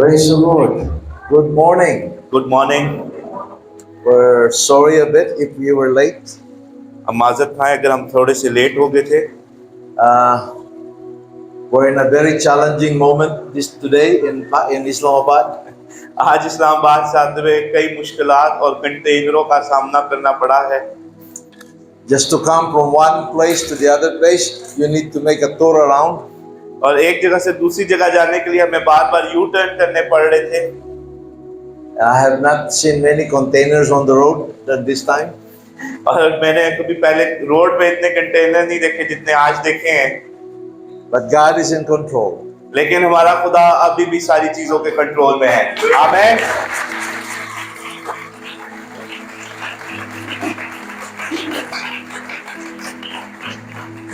Praise the Lord. Good morning. Good morning. We're sorry a bit if we were late. हम माजरत खाएं अगर हम थोड़े से लेट हो गए थे। Uh, we're in a very challenging moment today in Islamabad. आज इस्लामाबाद से आते हुए कई मुश्किलात और कंटेनरों का सामना करना पड़ा है। Just to come from one place to the other place, you need to make a tour around. और एक जगह से दूसरी जगह जाने के लिए हमें बार-बार यू टर्न करने पड़ रहे थे। I have not seen many containers on the road at this time. और मैंने कभी पहले रोड पे इतने कंटेनर नहीं देखे जितने आज देखे हैं। But God is in control. लेकिन हमारा खुदा अभी भी सारी चीजों के कंट्रोल में है। आमीन।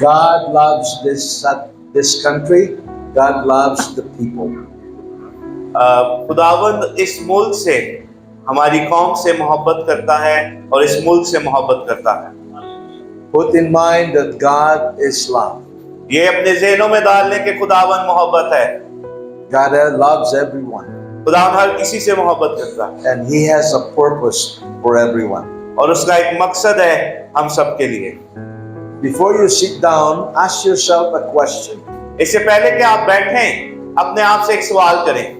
God loves this country. God loves the people. खुदावंद इस मुल्क से हमारी कौम से मोहब्बत करता है और इस मुल्क से मोहब्बत करता है। Put in mind that God is love. ये अपने ज़हनों में डाल लें कि खुदावंद मोहब्बत है। God loves everyone. खुदावंद हर किसी से मोहब्बत करता है And He has a purpose for everyone. और उसका एक मकसद है हम सब के लिए। Before you sit down, ask yourself a question. इससे पहले कि आप बैठें, अपने आप से एक सवाल करें।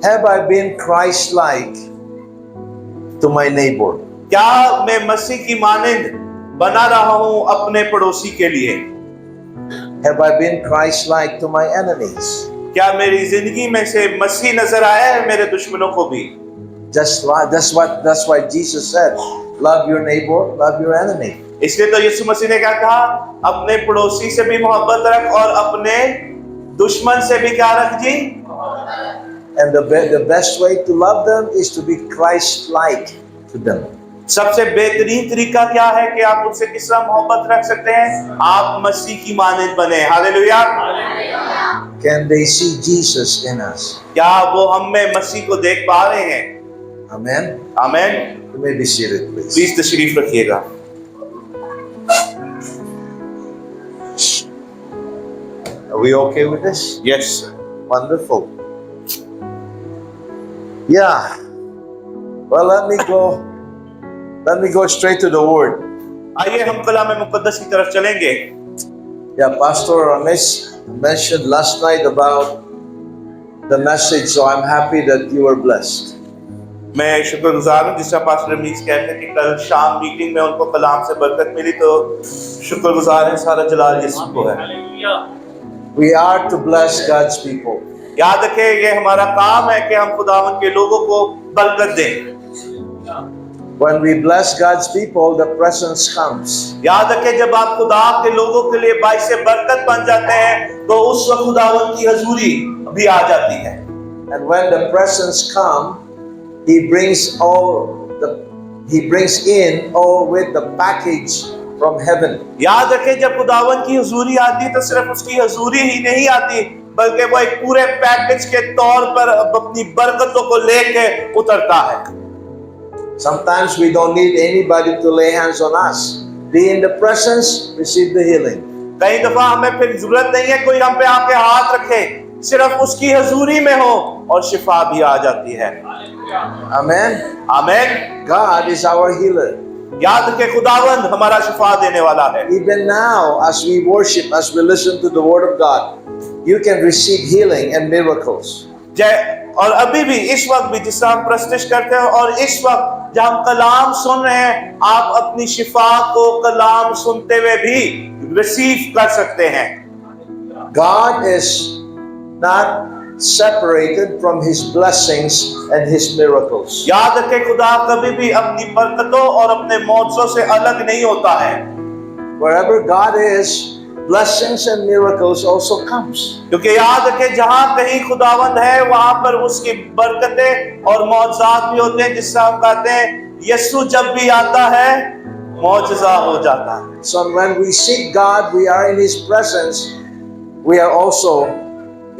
Have I been Christ-like to my neighbor? क्या मैं मसीह की मानंद बना रहा हूं अपने पड़ोसी के लिए? Have I been Christ-like to my enemies? क्या मेरी जिंदगी में से मसीह नजर आया है मेरे दुश्मनों को भी? That's why Jesus said, love your neighbor, love your enemy. इसलिए तो यीशु मसीह ने क्या कहा? अपने पड़ोसी से भी मोहब्बत रख और अपने दुश्मन से भी क्या रख जी? And the best way to love them is to be Christ-like to them. सबसे बेहतरीन तरीका क्या है कि आप उनसे किस तरह मोहब्बत रख सकते हैं? आप मसीह की मानंद बने। Hallelujah. Can they see Jesus in us? क्या वो हम में मसीह को देख पा रहे हैं? Amen. आमीन। You may be seated, please. Please तशरीफ रखिएगा। Are we okay with this? Yes. Wonderful. Yeah. Well, let me go straight to the word. आइए हम कलाम मुक़द्दस की तरफ चलेंगे। Yeah, Pastor Ramesh mentioned last night about the message, so I'm happy that you were blessed. मैं शुक्रगुजार हूँ जिस तरह पास्टर रमीज कहते हैं कि कल शाम मीटिंग में उनको कलाम से बरकत मिली, तो शुक्रगुजार है। सारा जलाल यीशु को है। We are to bless God's people. याद रखें, ये हमारा काम है कि हम खुदावंद के लोगों को बरकत दें। When we bless God's people, the presence comes. याद रखें, जब आप खुदा के लोगों के लिए बाइस से बरकत बन जाते हैं तो उस वक्त खुदावंद की हजूरी भी आ जाती है। And when the presence comes, He brings in all with the package from heaven. याद रखें, जब खुदावंद की हजूरी आती है तो सिर्फ उसकी हजूरी ही नहीं आती, बल्कि वो एक पूरे पैकेज के तौर पर अपनी बरकतों को लेके उतरता है। Sometimes we don't need anybody to lay hands on us. Be in the presence, receive the healing. कई दफा हमें फिर जरूरत नहीं है कोई हम पे आके हाथ रखे, सिर्फ उसकी हजूरी में हो और शिफा भी आ जाती है। Amen. आमीन। God is our healer. याद रखें, खुदावंद हमारा शिफा देने वाला है। Even now, as we worship, as we listen to the word of God, you can receive healing and miracles. और अभी भी इस वक्त भी जिस तरह हम प्रस्तुत करते हैं और इस वक्त जब हम कलाम सुन रहे हैं, आप अपनी शिफा को कलाम सुनते हुए भी रिसीव कर सकते हैं। God is not separated from His blessings and His miracles. याद रखें, खुदा कभी भी अपनी बरकतों और अपने मौजों से अलग नहीं होता है। Wherever God is, blessings and miracles also comes. क्योंकि याद रखें, जहां कहीं खुदावंद है वहां पर उसकी बरकतें और मौजज़ात भी होते हैं। जिससे हम कहते हैं यीशु जब भी आता है मौजज़ा हो जाता है। So when we seek God, we are in His presence. We are also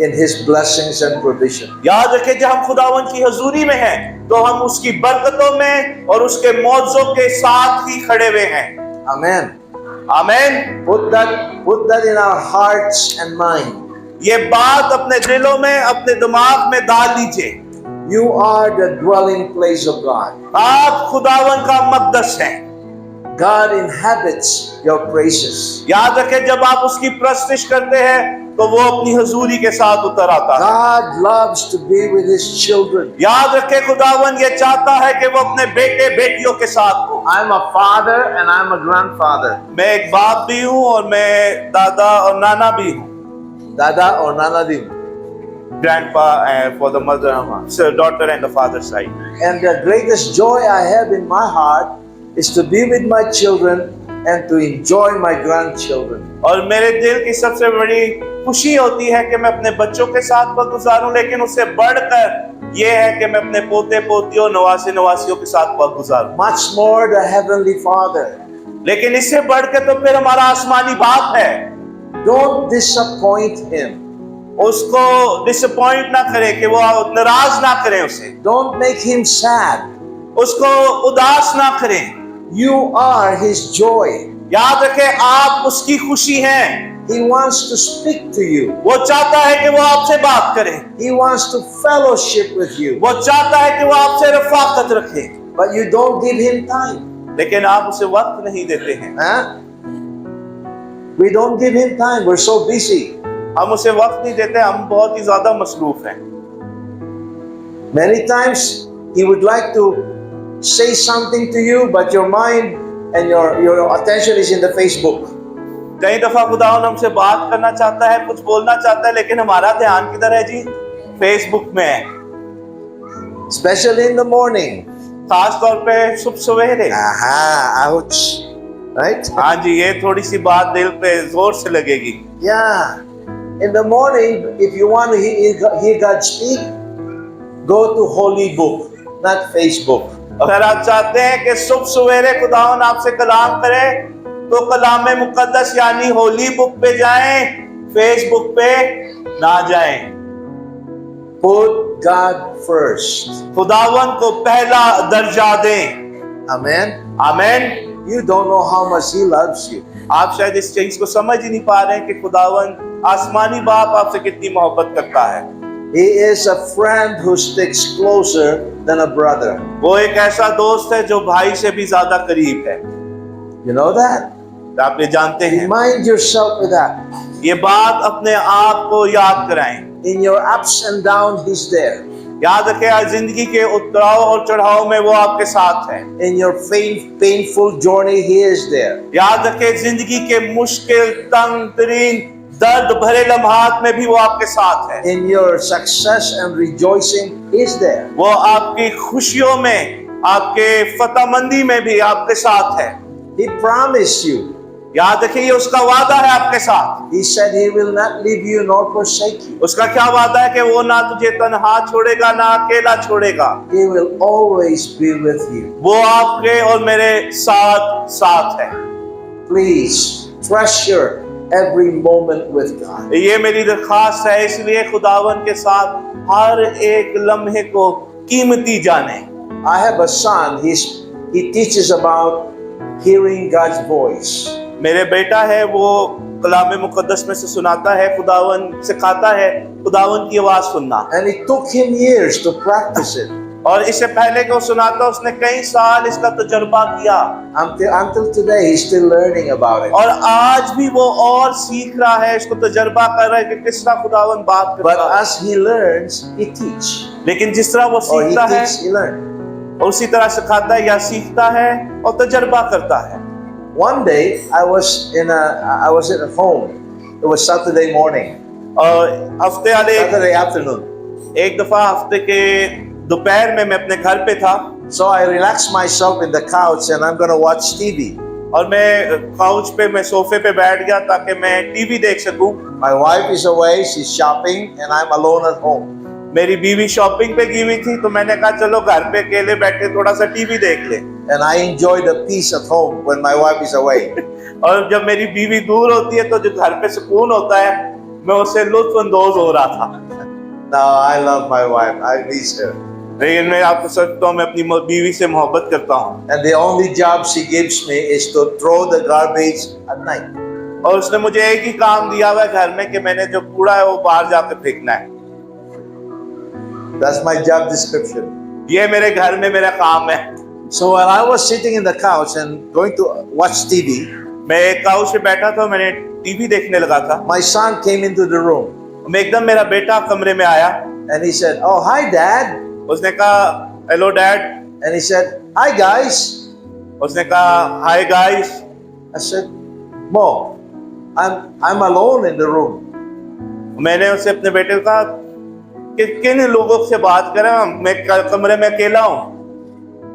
in His blessings and provision. याद रखें, जब हम खुदावंद की हजूरी में हैं तो हम उसकी बरकतों में और उसके मौजों के साथ ही खड़े हुए हैं। Amen. आमीन। Put that in our hearts and mind. ये बात अपने दिलों में, अपने दिमाग में डाल लीजिए। You are the dwelling place of God. आप खुदावन का मक़दस हैं। God inhabits your praises. याद रखें, जब आप उसकी प्रस्तुति करते हैं तो वो अपनी हुजूरी के साथ उतर आता है। God loves to be with His children. याद रखें, खुदावन ये चाहता है कि वो अपने बेटे बेटियों के साथ हो। I'm a father and I'm a grandfather. मैं एक बाप भी हूँ और मैं दादा और नाना भी हूँ। Dada or Nana Dim. Grandpa for the mother, so daughter and the father side. And the greatest joy I have in my heart is to be with my children and to enjoy my grandchildren. और मेरे दिल की सबसे बड़ी खुशी होती है कि मैं अपने बच्चों के साथ वक्त गुजारूं, लेकिन उससे बढ़कर ये है कि मैं अपने पोते पोतियों नवासे नवासियों के साथ वक्त गुजारूं। Much more the Heavenly Father. लेकिन इससे बढ़ के तो फिर हमारा आसमानी बाप है। Don't disappoint Him. उसको डिसअपॉइंट ना करें, कि वो नाराज ना करें उसे, Don't make Him sad. उसको उदास ना करें। You are His joy. याद रखें, आप उसकी खुशी हैं। He wants to speak to you. वो चाहता है कि वो आपसे बात करे। He wants to fellowship with you. वो चाहता है कि वो आपसे रफाकत रखे, But you don't give Him time. लेकिन आप उसे वक्त नहीं देते हैं। Huh? We don't give Him time. We're so busy. हम उसे वक्त नहीं देते, हम बहुत ही ज्यादा मसरूफ हैं। Many times He would like to say something to you, but your mind and your attention is in the Facebook. कई दफा खुदावन हमसे बात करना चाहता है, कुछ बोलना चाहता है, लेकिन हमारा ध्यान किधर है जी? फेसबुक में है। Especially in the morning. खास तौर पे सुबह सवेरे। Aha, ouch. Right? हाँ जी, ये थोड़ी सी बात दिल पे जोर से लगेगी। Yeah. In the morning, if you want to hear God speak, go to Holy Book, not Facebook. अगर आप चाहते हैं कि सुबह सवेरे खुदावन आपसे कलाम करे, तो कलाम मुकद्दस यानी होली बुक पे जाएं, फेसबुक पे ना जाएं। Put God first. खुदावन को पहला दर्जा दें। Amen. आमीन। You don't know how much He loves you. आप शायद इस चीज को समझ ही नहीं पा रहे हैं कि खुदावन आसमानी बाप आपसे कितनी मोहब्बत करता है। He is a friend who sticks closer than a brother. वो एक ऐसा दोस्त है जो भाई से भी ज्यादा करीब है। You know that? आप ये जानते हैं। Remind yourself of that. ये बात अपने आप को याद कराएं। In your ups and downs, He's there. याद रखें, आज जिंदगी के उतराव और चढ़ाव में वो आपके साथ है। In your painful journey, He is there. याद रखें, जिंदगी के मुश्किल तंग तरीन दर्द भरे लम्हात में भी वो आपके साथ है। In your success and rejoicing, He's there. वो आपकी खुशियों में, आपके फतहमंदी में भी आपके साथ है। He promised you. याद रखिए, ये उसका वादा है आपके साथ। He said He will not leave you nor forsake you. उसका क्या वादा है कि वो ना तुझे तन्हा छोड़ेगा, ना अकेला छोड़ेगा। He will always be with you. वो आपके और मेरे साथ साथ है। Please treasure every moment with God. ये मेरी दरखास्त है, इसलिए खुदावन के साथ हर एक लम्हे को कीमती जाने। I have a son. He teaches about hearing God's voice. मेरे बेटा है, वो कलाम मुकद्दस में से सुनाता है, खुदावन सिखाता है खुदावन की आवाज सुनना। And it took him years to practice it. और इससे पहले कि वो सुनाता, उसने कई साल इसका तजुर्बा किया। Until today, he's still learning about it. और आज भी वो और सीख रहा है, इसको तजुर्बा कर रहा है कि किस तरह खुदावन बात But करता है। as he learns, he teaches. लेकिन जिस तरह वो Or he सीखता है, teaches, he learns. और उसी तरह सिखाता है या सीखता है और तजुर्बा करता है। One day, I was at home. It was Saturday morning. और हफ्ते वाले Saturday afternoon. एक दफा हफ्ते के दोपहर में मैं अपने घर पे था। So I relaxed myself in the couch and I'm going to watch TV. और मैं काउच पे, मैं सोफे पे बैठ गया ताकि मैं टीवी देख सकूं। My wife is away, she's shopping, and I'm alone at home. मेरी बीवी शॉपिंग पे गई हुई थी, तो मैंने कहा चलो घर पे अकेले बैठे थोड़ा सा टीवी देख ले। And I enjoy the peace at home when my wife is away. और जब मेरी बीवी दूर होती है तो जो घर पे सुकून होता है, मैं उससे लुत्फ अंदोज हो रहा था। Now I love my wife. I miss her. लेकिन मैं आपको सच बताऊं, मैं अपनी बीवी से मोहब्बत करता हूँ। And the only job she gives me is to throw the garbage at night. और उसने मुझे एक ही काम दिया हुआ है घर में कि मैंने जो कूड़ा है वो बाहर जाकर फेंकना है। That's my job description. ये मेरे घर में मेरा काम है। So while I was sitting in the couch and going to watch TV, मैं एक काउच पे बैठा था, मैंने टीवी देखने लगा था। my son came into the room मैं एकदम मेरा बेटा कमरे में आया। and he said, "Oh, hi, Dad." उसने कहा hello dad. And he said, "Hi, guys." उसने कहा hi guys. I said, "Mo, I'm alone in the room." मैंने उससे अपने बेटे को कहा कि किन लोगों से बात कर रहे हैं, मैं कमरे में अकेला हूँ।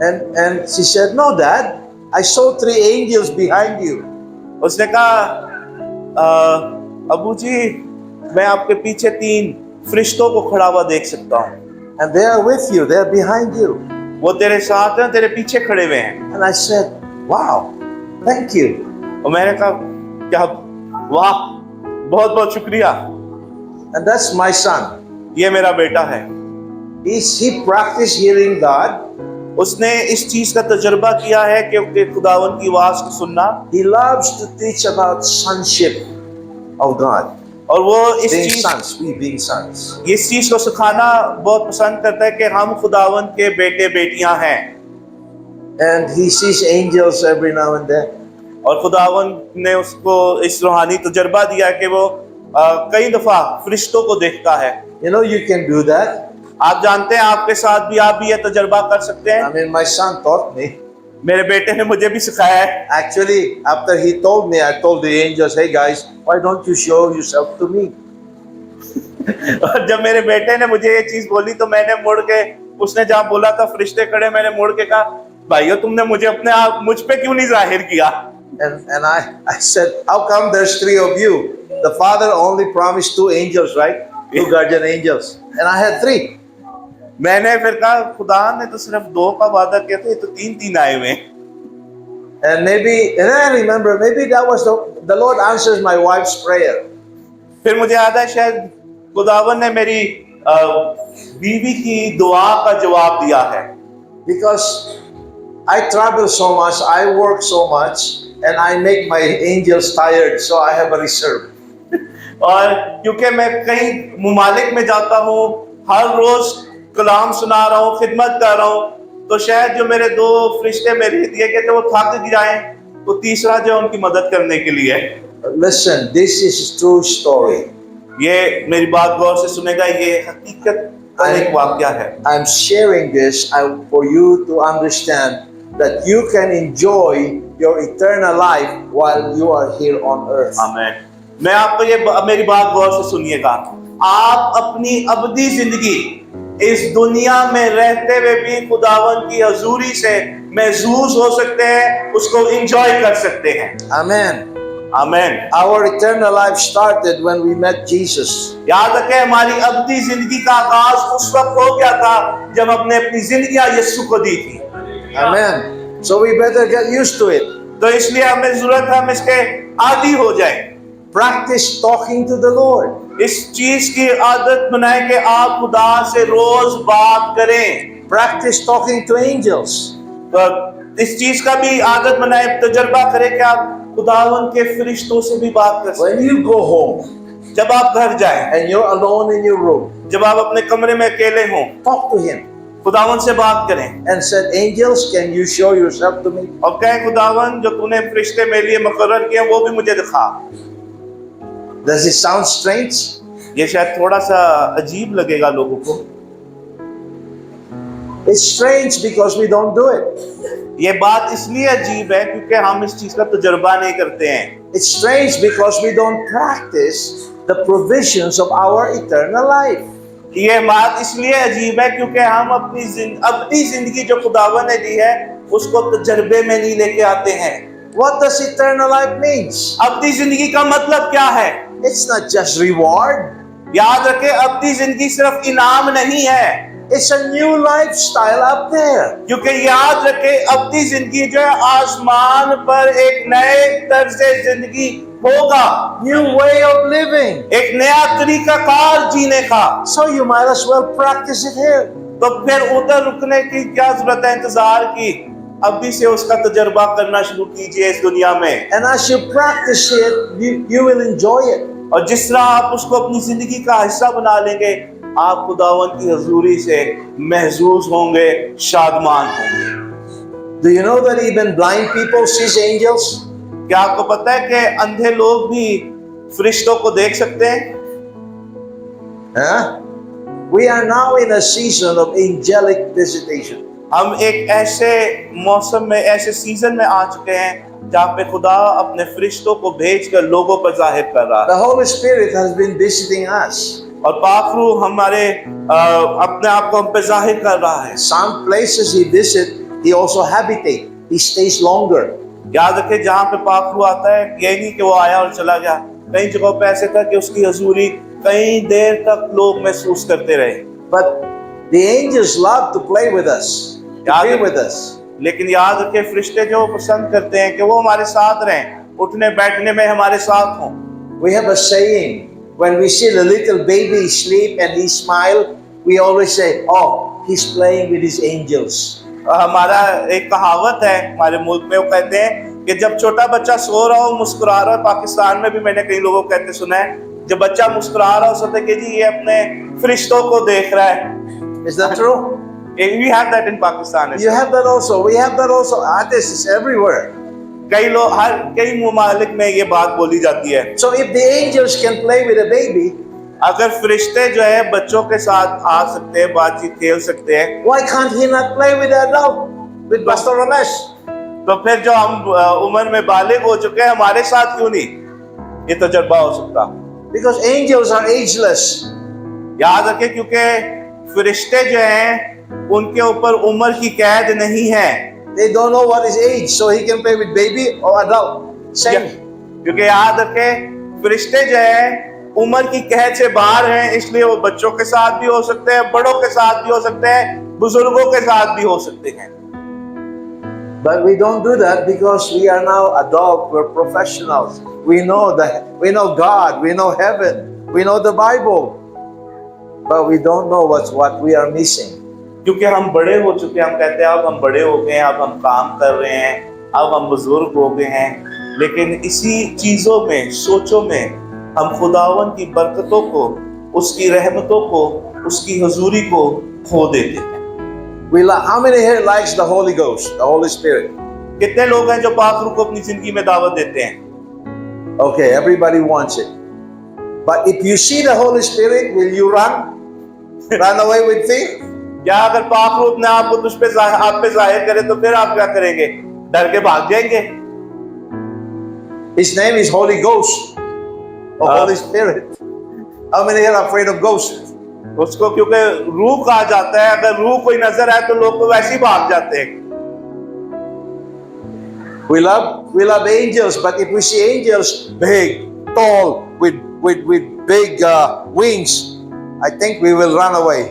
And she said, "No, Dad, I saw 3 angels behind you." उसने कहा अबू जी मैं आपके पीछे 3 फरिश्तों को खड़ा हुआ देख सकता हूँ। And they are with you. They are behind you. वो तेरे साथ हैं, तेरे पीछे खड़े हुए हैं। And I said, "Wow, thank you." और मैंने कहा क्या वाह, बहुत बहुत शुक्रिया। And that's my son. ये मेरा बेटा है। He practiced hearing God. उसने इस चीज का तजुर्बा किया है कि खुदावन की आवाज को सुनना। He loves to teach about sonship of God. और वो इस Being चीज sons, we being sons. इस चीज को सिखाना बहुत पसंद करता है कि हम खुदावन के बेटे बेटियां हैं। And he sees angels every now and then. और खुदावन ने उसको इस रूहानी तजुर्बा दिया कि वो कई दफा फरिश्तों को देखता है। You know, you can do that. आप जानते हैं आपके साथ भी आप भी ये तजुर्बा कर सकते हैं। I mean, my son taught me. मेरे बेटे ने मुझे भी सिखाया है। Actually, after he told me, I told the angels, "Hey guys, why don't you show yourself to me?" और जब मेरे बेटे ने मुझे ये चीज बोली तो मैंने मुड़ के, उसने जहाँ बोला था फरिश्ते खड़े, मैंने मुड़ के कहा भाइयों तुमने मुझे अपने आप मुझ पे क्यों नहीं जाहिर किया। And I said, "How come there's 3 of you? The Father only promised 2 angels, right? 2 guardian angels, and I had 3." मैंने फिर कहा खुदा ने तो सिर्फ 2 का वादा किया था, ये तो 3 आए हुए हैं। And I remember, maybe that was the Lord answers my wife's prayer. फिर मुझे याद है शायद खुदावन ने मेरी बीवी की दुआ का जवाब दिया है। Because I travel so much, I work so much, and I make my angels tired, so I have a reserve. और क्योंकि मैं कई मुमालिक में जाता हूँ, हर रोज कलाम सुना रहा हूँ, खिदमत कर रहा हूँ, तो शायद जो मेरे 2 फरिश्ते मेरे दिए गए थे वो थक जाएं, तो तीसरा जो उनकी मदद करने के लिए। Listen, this is a true story. ये मेरी बात गौर से सुनेगा, ये हकीकत का एक वाकया है। I'm sharing this for you to understand that you can enjoy your eternal life while you are here on earth. आमीन। मैं आपको ये मेरी बात गौर से सुनिएगा, आप अपनी अबदी जिंदगी इस दुनिया में रहते हुए भी खुदावन की हजूरी से महसूस हो सकते हैं, उसको एंजॉय कर सकते हैं। Amen. आमीन। Our eternal life started when we met Jesus. याद रखें हमारी अबदी जिंदगी का आगाज उस वक्त हो गया था जब हमने अपनी जिंदगियां यीशु को दी थी। Amen. So we better get used to it. तो इसलिए हमें जरूरत है हम इसके आदी हो जाएं। Practice talking to the Lord. इस चीज की आदत बनाएं कि आप खुदा से रोज बात करें। Practice talking to angels. तो इस चीज का भी आदत बनाएं, तजर्बा करें कि आप खुदावन के फरिश्तों से भी बात कर When you go home सकें। जब आप घर जाएं, and you're alone in your room, जब आप अपने कमरे में अकेले हों, talk to Him खुदावन से बात करें and said, "Angels, can you show yourself to me?" और कहें खुदावन जो तूने फरिश्ते मेरे लिए मुकर्रर किए वो भी मुझे दिखा। Does it sound strange? ये शायद थोड़ा सा अजीब लगेगा लोगों को। It's strange because we don't do it. ये बात इसलिए अजीब है क्योंकि हम इस चीज का तजुर्बा नहीं करते हैं। It's strange because we don't practice the provisions of our eternal life. ये बात इसलिए अजीब है क्योंकि हम अपनी जिंदगी जो खुदावन ने दी है उसको तजर्बे में नहीं लेके आते हैं। What does eternal life means? अपनी जिंदगी का मतलब क्या है? It's not just reward. याद रखें अपनी जिंदगी सिर्फ इनाम नहीं है, It's a new lifestyle up there. क्योंकि याद रखें अपनी जिंदगी जो है आसमान पर एक नए तर्ज जिंदगी होगा, New way of living. एक नया तरीका कार जीने का। So you might as well practice it here. तो फिर उधर रुकने की क्या जरूरत है इंतजार की, अभी से उसका तजर्बा करना शुरू कीजिए इस दुनिया में। And as you practice it, you will enjoy it. और जिस तरह आप उसको अपनी जिंदगी का हिस्सा बना लेंगे, आप खुदावन की हजूरी से महजूज होंगे, शादमान होंगे। Do you know that even blind people see angels? क्या आपको पता है कि अंधे लोग भी फरिश्तों को देख सकते हैं? Huh? We are now in a season of angelic visitation. हम एक ऐसे मौसम में, ऐसे सीजन में आ चुके हैं जहाँ पे खुदा अपने फरिश्तों को भेजकर लोगों पर जाहिर कर रहा है। The Holy Spirit has been visiting us. और पाक रूह हमारे अपने आप को हम पे जाहिर कर रहा है। Some places he visits, he also habitate. He stays longer. याद रखें, जहाँ पे पाक रूह आता है, ये नहीं कि वो आया और चला गया। कई जगहों पे ऐसे था कि उसकी हजूरी कई देर तक लोग महसूस करते रहे। But the angels love to play with us, to be with us. लेकिन याद रखें, फरिश्ते जो पसंद करते हैं कि वो हमारे साथ रहें, उठने बैठने में हमारे साथ हों। We have a saying, when we see the little baby sleep and he smile, we always say, oh, he's playing with his angels. हमारा एक कहावत है हमारे मुल्क में, वो कहते हैं कि जब छोटा बच्चा सो रहा हो, मुस्कुरा रहा हो। पाकिस्तान में भी मैंने कई लोगों को कहते सुना है, जब बच्चा मुस्कुरा रहा हो, सोचते कि जी ये अपने फरिश्तों को देख रहा है। Is that true? We have that in Pakistan. You have that also. We have that also. This is everywhere. कई लोग, कई मुमालिक में ये बात बोली जाती है। So if the angels can play with a baby, अगर फरिश्ते जो है बच्चों के साथ आ सकते हैं, बातचीत खेल सकते हैं, why can't he not play with the adult, with Pastor Ramesh? तो फिर जो हम उम्र में बालिग हो चुके हैं, हमारे साथ क्यों नहीं ये तजर्बा हो सकता? Because angels are ageless. याद रखें, क्योंकि फरिश्ते जो हैं उनके ऊपर उम्र की कैद नहीं है। They don't know what is age, so he can play with baby or adult. Same. क्योंकि याद रखें, फरिश्ते जो है उम्र की कैद से बाहर हैं, इसलिए वो बच्चों के साथ भी हो सकते हैं, बड़ों के साथ भी हो सकते हैं, बुजुर्गों के साथ भी हो सकते हैं। But we don't do that because we are now adult, we're professionals. We know that, we know God, we know heaven, we know the Bible. But we don't know what we are missing. क्योंकि हम बड़े हो चुके हैं, हम कहते हैं अब हम बड़े हो गए हैं, अब हम काम कर रहे हैं, अब हम बुजुर्ग हो गए हैं। लेकिन इसी चीज़ों में, सोचों में हम खुदावन की बरकतों को, उसकी रहमतों को, उसकी हजूरी को खो देते हैं। How many here likes the Holy Ghost, the Holy Spirit? कितने लोग हैं जो पाक रूह को अपनी जिंदगी में दावत देते हैं? Okay, everybody wants it. But if you see the Holy Spirit, will you run? Run away with fear? या अगर पाक रूह अपने आप को तुझ पे आप पे जाहिर करे तो फिर आप क्या करेंगे? डर के भाग जाएंगे? His name is Holy Ghost, or Holy Spirit. How many here are afraid of ghosts? उसको क्योंकि रूह कहा जाता है, अगर रूह कोई नजर आए तो लोग तो वैसे ही भाग जाते हैं। We love angels, but if we see angels big, tall, with big wings, I think we will run away.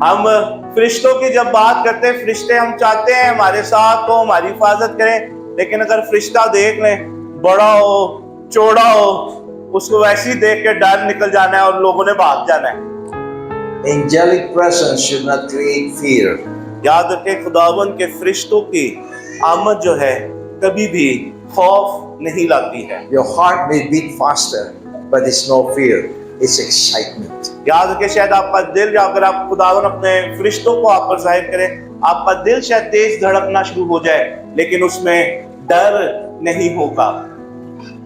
हम फरिश्तों की जब बात करते हैं, फरिश्ते हम चाहते हैं हमारे साथ हो, हमारी हिफाजत करें, लेकिन अगर फरिश्ता देख लें, बड़ा हो, चौड़ा हो, उसको वैसे ही देख के डर निकल जाना है और लोगों ने भाग जाना है। Angelic presence should not create fear. याद रखें, खुदावन के फरिश्तों की आमद जो है कभी भी खौफ नहीं लाती है। Your heart may beat faster, but it's no fear. It's excitement. याद रखें, शायद आपका दिल, अगर आप खुदावन अपने फरिश्तों को आप पर जाहिर करें, आपका दिल शायद तेज धड़कना शुरू हो जाए, लेकिन उसमें डर नहीं होगा।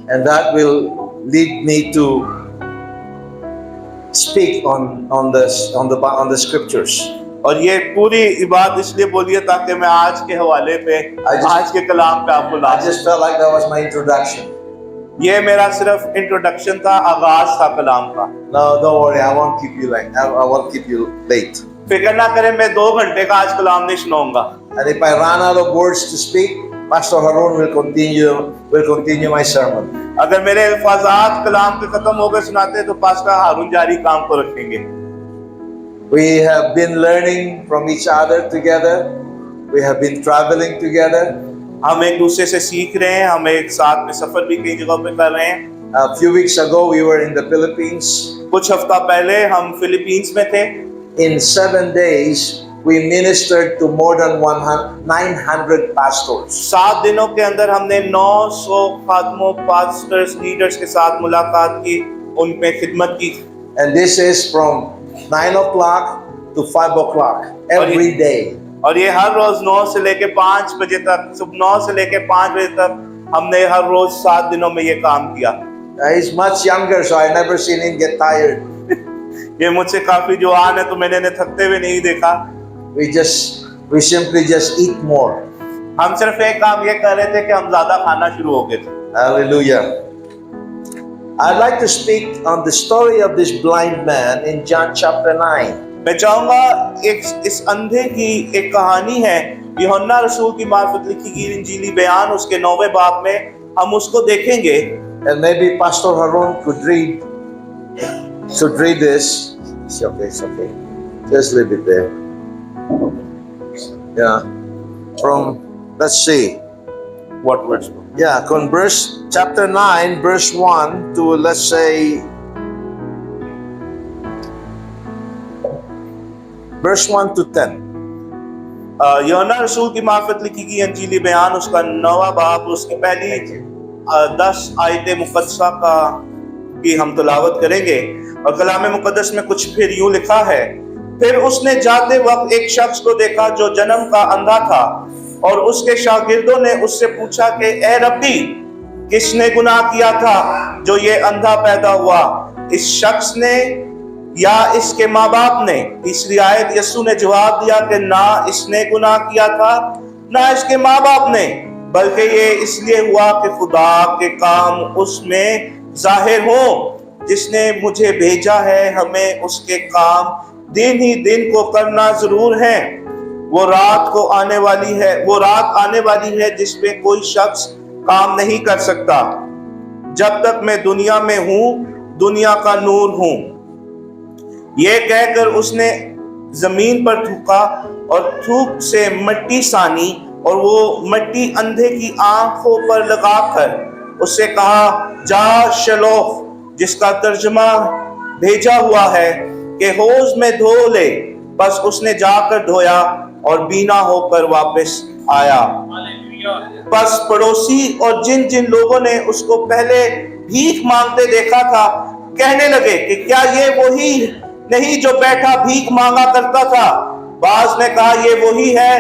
And that will lead me to speak on the scriptures. और ये पूरी बात इसलिए बोली है ताकि मैं आज के हवाले पे, आज के कलाम पे आपको ला। I just felt like that was my introduction. ये मेरा सिर्फ इंट्रोडक्शन था, आगाज था कलाम का। No, don't worry. I won't keep you late. I won't keep you late. फिक्र ना करें, मैं 2 घंटे का आज कलाम नहीं सुनाऊंगा। And if I run out of words to speak, Pastor Harun will continue my sermon. अगर मेरे अल्फाजात कलाम के खत्म हो गए सुनाते तो पास्टर हारून जारी काम को रखेंगे। We have been learning from each other together. We have been traveling together. हम एक दूसरे से सीख रहे हैं, हम एक साथ में सफर भी कई जगहों पे कर रहे हैं। A few weeks ago, we were in the Philippines. कुछ हफ्ता पहले हम फिलीपींस में थे। In 7 days, we ministered to more than 900 pastors. 7 दिनों के अंदर हमने 900 खादमों, पास्टर्स, लीडर्स के साथ मुलाकात की, उन पे खिदमत की। And this is from 9 o'clock to 5 o'clock every day. और ये हर रोज 9 से लेके 5 बजे तक, सुबह 9 से लेके 5 बजे तक हमने हर रोज 7 दिनों में ये काम किया। He's much younger, so I never seen him get tired. ये मुझसे काफी जवान है, तो मैंने इन्हें थकते हुए नहीं देखा। We simply just eat more. हम सिर्फ एक काम ये कर रहे थे कि हम ज्यादा खाना शुरू हो गए थे। Hallelujah. I'd like to speak on the story of this blind man in John chapter 9. मैं चाहूंगा इस अंधे की एक कहानी है, यूहन्ना रसूल की मार्फत लिखी गई इंजीली बयान, उसके 9वें बाब में हम उसको देखेंगे। And maybe Pastor Harun could read this. It's okay. Just leave it there. Yeah. Let's see. What verse? Yeah, chapter 9, verse 1 to, let's say, verse 1 to 10. यूहन्ना रसूल की मार्फत लिखी गई इंजीली बयान, उसका 9वां बाब, उसकी पहली 10 आयतें मुकद्दसा की हम तिलावत करेंगे। और कलाम मुकद्दस में कुछ फिर यूं लिखा है, फिर उसने जाते वक्त एक शख्स को देखा जो जन्म का अंधा था, और उसके शागिर्दों ने उससे पूछा कि ए रब्बी, किसने गुनाह किया था जो ये अंधा पैदा हुआ, इस शख्स ने या इसके माँ बाप ने? तीसरी आयत, यीशु ने जवाब दिया कि ना इसने गुनाह किया था ना इसके माँ बाप ने, बल्कि ये इसलिए हुआ कि खुदा के काम उसमें जाहिर हो। जिसने मुझे भेजा है, हमें उसके काम दिन ही दिन को करना जरूर है। वो रात आने वाली है जिसमें कोई शख्स काम नहीं कर सकता। जब तक मैं दुनिया में हूँ, दुनिया का नूर हूँ। ये कहकर उसने जमीन पर थूका और थूक से मिट्टी सानी, और वो मिट्टी अंधे की आंखों पर लगाकर उससे कहा, जा शलोफ, जिसका तर्जुमा भेजा हुआ है कि हौज में धो ले। बस उसने जाकर धोया और बीना होकर वापस आया। बस पड़ोसी और जिन जिन लोगों ने उसको पहले भीख मांगते देखा था, कहने लगे कि क्या ये वही नहीं जो बैठा भीख मांगा करता था? बाज ने कहा ये वही है,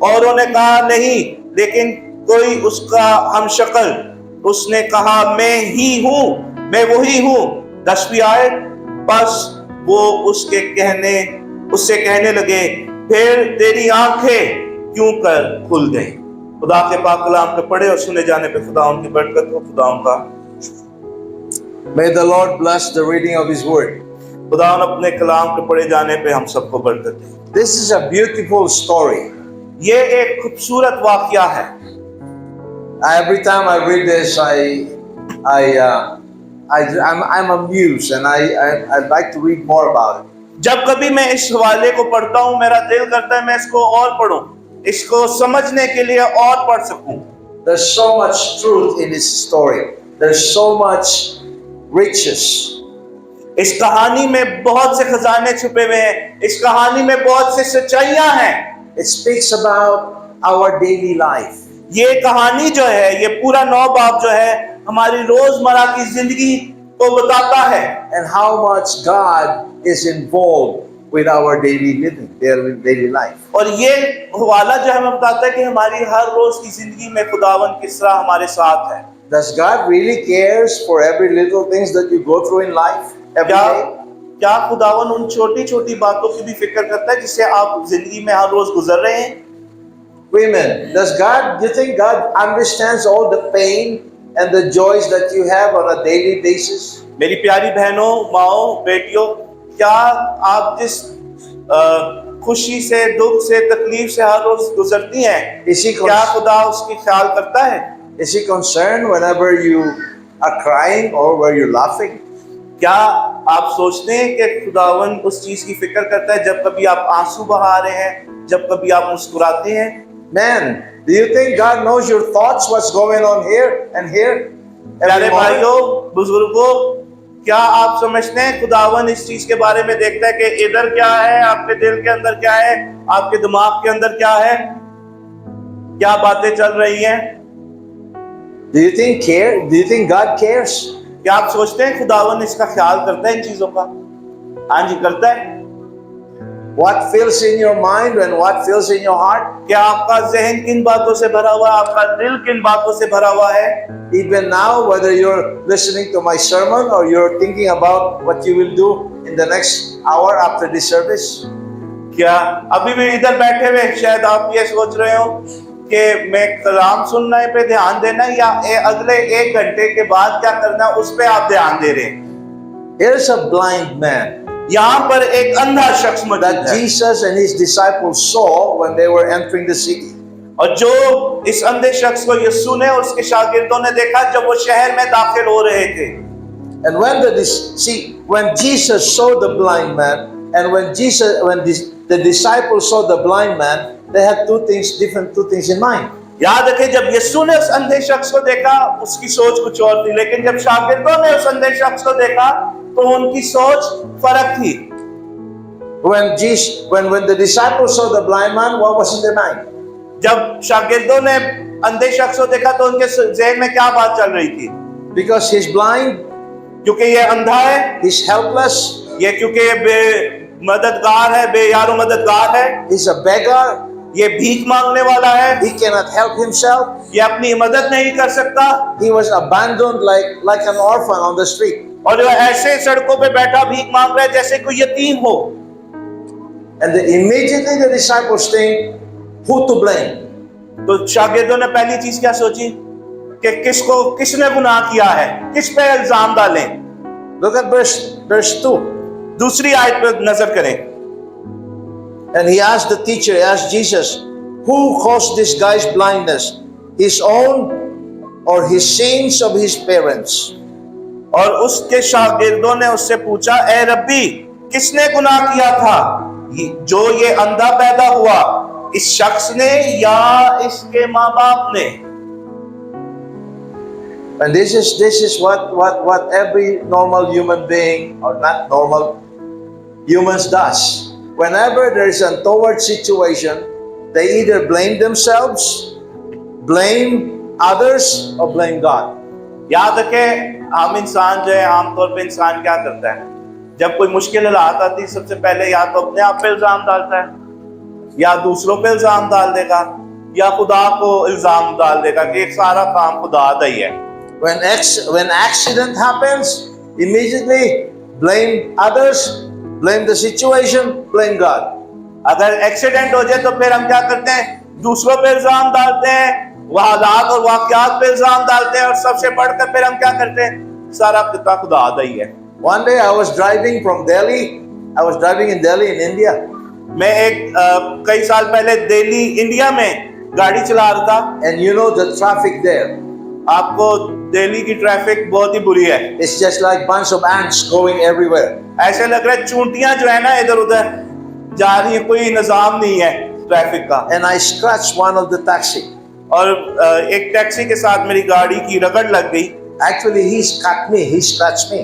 औरों ने कहा नहीं, लेकिन कोई उसका हमशक्ल। उसने कहा मैं ही हूँ, मैं वही हूँ। 10वीं आयत, बस वो उससे कहने लगे, फिर तेरी आंखें क्यों कर खुल गई। खुदा के पाक कलाम को पढ़े और सुने जाने पे खुदा उनकी बरकत हो, खुदा उनका। May the Lord bless the reading of His Word. खुदा अपने कलाम के पढ़े जाने पे हम सबको बरकत दे। This is a beautiful story. ये एक खूबसूरत वाकया है। Every time I read this, I'm amused, and I'd like to read more about it. जब कभी मैं इस हवाले को पढ़ता हूँ, मेरा दिल करता है मैं इसको और पढूं, इसको समझने के लिए और पढ़ सकूं। There's so much truth in this story. There's so much riches. इस कहानी में बहुत से खजाने छुपे हुए हैं। इस कहानी में बहुत से सच्चाइयां हैं। It speaks about our daily life. ये कहानी जो है, ये पूरा 9 बाब जो है, हमारी रोजमर्रा की जिंदगी को बताता है। And how much God is involved with our daily living, daily life. और ये हवाला जो हमें बताता है कि हमारी हर रोज की जिंदगी में खुदावन किस तरह हमारे साथ है। Does God really cares for every little things that you go through in life? क्या खुदावन उन छोटी छोटी बातों की भी फिक्र करता है जिससे आप जिंदगी में हर रोज गुजर रहे हैं? Women, do you think God understands all the pain and the joys that you have on a daily basis? मेरी प्यारी बहनों, माओ, बेटियों, क्या आप जिस खुशी से, दुख से, तकलीफ से हर रोज गुजरती हैं, क्या खुदा उसकी ख्याल करता है? Is He concerned whenever you are crying or where you're laughing? क्या आप सोचते हैं कि खुदावन उस चीज की फिक्र करता है जब कभी आप आंसू बहा रहे हैं, जब कभी आप मुस्कुराते हैं? Man, do you think God knows your thoughts, what's going on here and here? प्यारे भाइयों, बुजुर्गों, क्या आप समझते हैं खुदावन इस चीज के बारे में देखता है कि इधर क्या है, आपके दिल के अंदर क्या है, आपके दिमाग के अंदर क्या है, क्या बातें चल रही हैं? Do you think God cares? क्या आप सोचते हैं खुदावन इसका ख्याल करता है इन चीजों का? हाँ जी, करता है। What fills in your mind and what fills in your heart? क्या आपका जहन किन बातों से भरा हुआ है, आपका दिल किन बातों से भरा हुआ है? Even now, whether you're listening to my sermon or you're thinking about what you will do in the next hour after this service, क्या अभी भी इधर बैठे हुए शायद आप ये सोच रहे हो कि मैं कलाम सुनने पे ध्यान देना या अगले 1 घंटे के बाद क्या करना है उस पे आप ध्यान दे रहे हैं? here's a blind man यहाँ पर एक अंधा शख्स मौजूद that है Jesus and his disciples saw when they were entering the city. और जो इस अंधे शख्स को यीशु ने और उसके शागिर्दों ने देखा जब वो शहर में दाखिल हो रहे थे। And when Jesus saw the blind man, and when the disciples saw the blind man, they had two things in mind. याद रखें, जब यीशु ने उस अंधे शख्स को देखा उसकी सोच कुछ और थी, लेकिन जब शागिर्दों ने उस अंधे शख्स को देखा तो उनकी सोच फर्क थी। When the disciples saw the blind man, what was in their mind? जब शागिर्दों ने अंधे शख्स को देखा तो उनके ज़हन में क्या बात चल रही थी? Because he's blind, क्योंकि ये अंधा है, he's helpless, ये क्योंकि ये मददगार है, बेयारो मददगार है, he's a beggar, ये भीख मांगने वाला है, he cannot help himself, ये अपनी मदद नहीं कर सकता, he was abandoned like an orphan on the street. और जो ऐसे सड़कों पे बैठा भीख मांग रहा है जैसे कोई यतीम हो। And immediately the disciples think, who to blame? तो शागिर्दों ने पहली चीज क्या सोची कि किसने गुनाह किया है, किस पे इल्जाम डालें? Look at verse 2. दूसरी आयत पर नजर करें। And he asked Jesus, who caused this guy's blindness? His own or his sins of his parents? और उसके शागिर्दों ने उससे पूछा, ए रब्बी, किसने गुनाह किया था, जो ये अंधा पैदा हुआ, इस शख्स ने या इसके माँ बाप ने? And this is what every normal human being, or not normal, humans does. Whenever there is an untoward situation, they either blame themselves, blame others, or blame God. याद रखें, हम इंसान जो है आमतौर पे इंसान क्या करता है, जब कोई मुश्किल हालात आती है सबसे पहले या तो अपने आप पे इल्जाम डालता है, या दूसरों पे इल्जाम डाल देगा, या खुदा को इल्जाम डाल देगा कि एक सारा काम खुदा का ही है। When accident happens, immediately blame others, blame the situation, blame God. अगर एक्सीडेंट हो जाए तो फिर हम क्या करते हैं, दूसरों पे इल्जाम डालते हैं, हालात और वाकयात पे इल्जाम डालते हैं, और सबसे बढ़कर फिर हम क्या करते हैं, सारा कितना खुदा का ही है। One day I was driving from Delhi. I was driving in Delhi in India. मैं कई साल पहले दिल्ली इंडिया में गाड़ी चला रहा था। And you know the traffic there. आपको दिल्ली की ट्रैफिक बहुत ही बुरी है। It's just like bunch of ants going everywhere. ऐसे लग रहा है चूंटियां जो है ना इधर उधर जा रही है, कोई निजाम नहीं है ट्रैफिक का। And I scratched one of the taxi. और एक टैक्सी के साथ मेरी गाड़ी की रगड़ लग गई। Actually, he scratched me.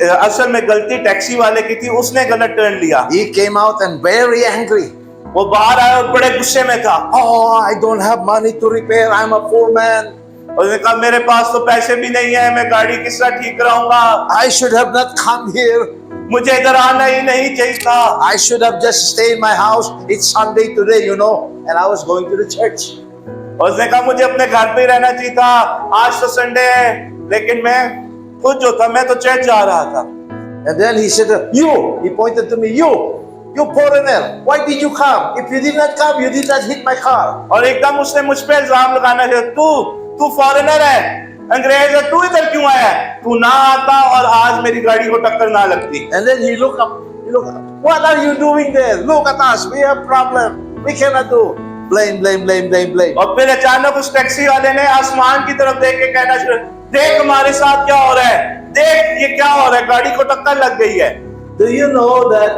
असल में गलती टैक्सी वाले की थी, उसने गलत टर्न लिया। He came out and very angry. वो बाहर आया और बड़े गुस्से में था। Oh, I don't have money to repair. I'm a poor man. और उसने कहा मेरे पास तो पैसे भी नहीं है, मैं गाड़ी किस तरह ठीक कराऊंगा। I should have not come here. मुझे इधर आना ही नहीं चाहिए था। I should have just stayed in my house. It's Sunday today, you know, and I was going to the church. और उसने कहा मुझे अपने घर पे ही रहना चाहिए था, आज तो संडे है, लेकिन मैं खुद जो था मैं तो चर्च जा रहा था। And then he said, he pointed to me, you foreigner, why did you come? If you did not come, you did not hit my car. और एकदम उसने मुझ पे इल्जाम लगाना चाहिए, तू फॉरेनर है, अंग्रेज है, तू इधर क्यों आया, तू ना आता और आज मेरी गाड़ी को टक्कर ना लगती। And then he looked up, what are you doing there? Look at us, we have problem, we cannot do. Blame. और फिर अचानक उस टैक्सी वाले ने आसमान की तरफ देख के कहना शुरू, देख हमारे साथ क्या हो रहा है, देख ये क्या हो रहा है, गाड़ी को टक्कर लग गई है। Do you know that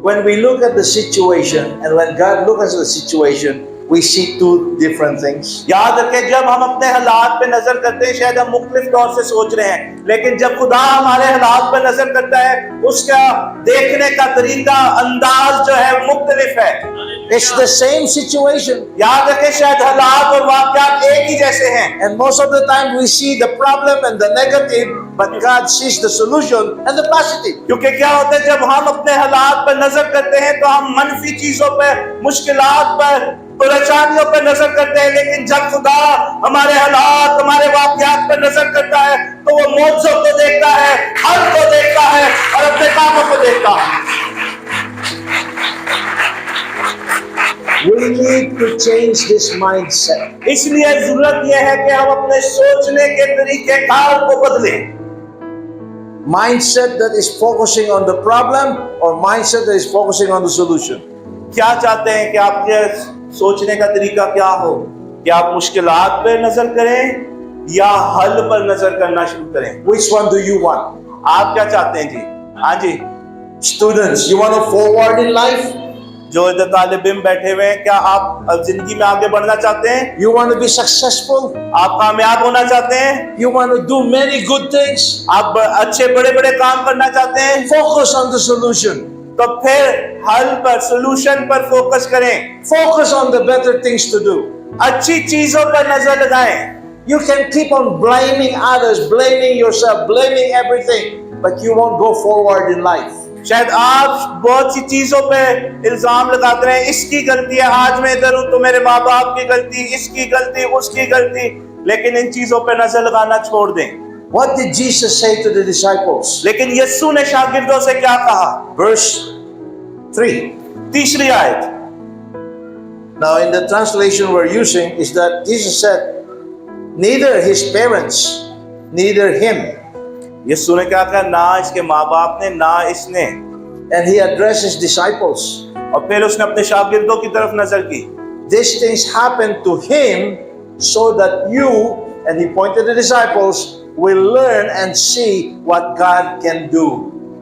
when we look at the situation and when God looks at the situation, we see two different things. याद रखें, जब हम अपने हालात पे नजर करते हैं शायद हम मुख्तलिफ तौर से सोच रहे हैं, लेकिन जब खुदा हमारे हालात पे नजर करता है उसका देखने का तरीका, अंदाज जो है मुख्तलिफ है। It's the same situation, याद रखें, शायद हालात और वाक़यात एक ही जैसे हैं, and most of the time we see the problem and the negative, but God sees the solution and the positive. क्योंकि क्या होता है जब हम अपने हालात पर नजर करते हैं तो हम मनफी चीजों पर, मुश्किलात पर, परेशानियों पर नजर करते हैं, लेकिन जब खुदा हमारे हालात, हमारे वाक़यात पर नजर करता है तो वो मौजों को देखता है, हल को देखता है और अपने कामों को देखता है। We need to change this mindset. इसलिए जरूरत यह है कि हम अपने सोचने के तरीके कार को बदलें। Mindset that is focusing on the problem or mindset that is focusing on the solution. क्या चाहते हैं कि आपके सोचने का तरीका क्या हो, कि आप मुश्किलात पे नजर करें या हल पर नजर करना शुरू करें? Which one do you want? आप क्या चाहते हैं जी? हाँ जी, Students, you want to forward in life? जो इधर तालिब इल्म बैठे हुए हैं, क्या आप अब जिंदगी में आगे बढ़ना चाहते हैं? You want to be successful? आप कामयाब होना चाहते हैं? You want to do many good things? आप अच्छे बड़े बड़े काम करना चाहते हैं? Focus on the solution. तो फिर हल पर, सोल्यूशन पर फोकस करें। Focus on the better things to do. अच्छी चीजों पर नजर लगाएं। You can keep on blaming others, blaming yourself, blaming everything, but you won't go forward in life. शायद आप बहुत सी चीजों पे इल्जाम लगाते रहे, इसकी गलती है, आज मैं इधर हूं तो मेरे माँ बाप की गलती, इसकी गलती, उसकी गलती, लेकिन इन चीजों पे नजर लगाना छोड़ दें। What did Jesus say to the disciples? लेकिन यीशु ने शागिर्दों से क्या कहा? Verse 3. तीसरी आयत। Now in the translation we're using is that Jesus said, neither his parents, neither him. यीशु ने क्या कहा? ना इसके माँ बाप ने, ना इसने। And he addressed his disciples. और फिर उसने अपने शागिर्दों की तरफ नजर की। These things happened to him so that you, and he pointed to the disciples, will learn and see what God can do.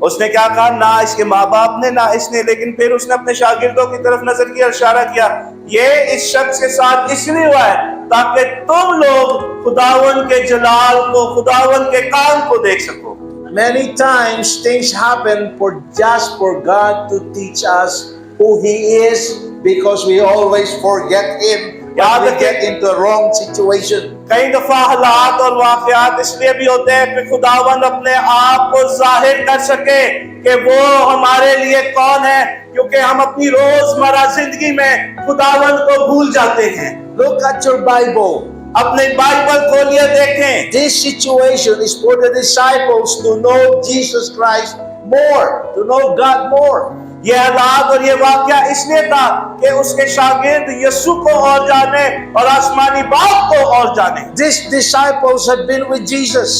उसने क्या कहा? ना इसके माँ बाप ने, ना इसने, लेकिन फिर उसने अपने शागिर्दों की तरफ नजर किया और इशारा किया, ये इस शख्स के साथ इसलिए हुआ है ताकि तुम लोग खुदावन के जलाल को, खुदावन के काम को देख सको। Many times things happen just for God to teach us who he is, because we always forget him when we get into the wrong situation. कई दफा हालात और वाक़यात इसलिए भी होते हैं कि खुदावन अपने आप को जाहिर कर सके कि वो हमारे लिए कौन है, क्योंकि हम अपनी रोजमर्रा जिंदगी में खुदावन को भूल जाते हैं। Look at your Bible. अपने बाइबल खोलिए, देखें। This situation is for the disciples to know Jesus Christ more, to know God more. ये हालात और ये वाक़या इसलिए था कि उसके शागिर्द यीशु को और जाने और आसमानी बाप को और जाने। These disciples had been with Jesus.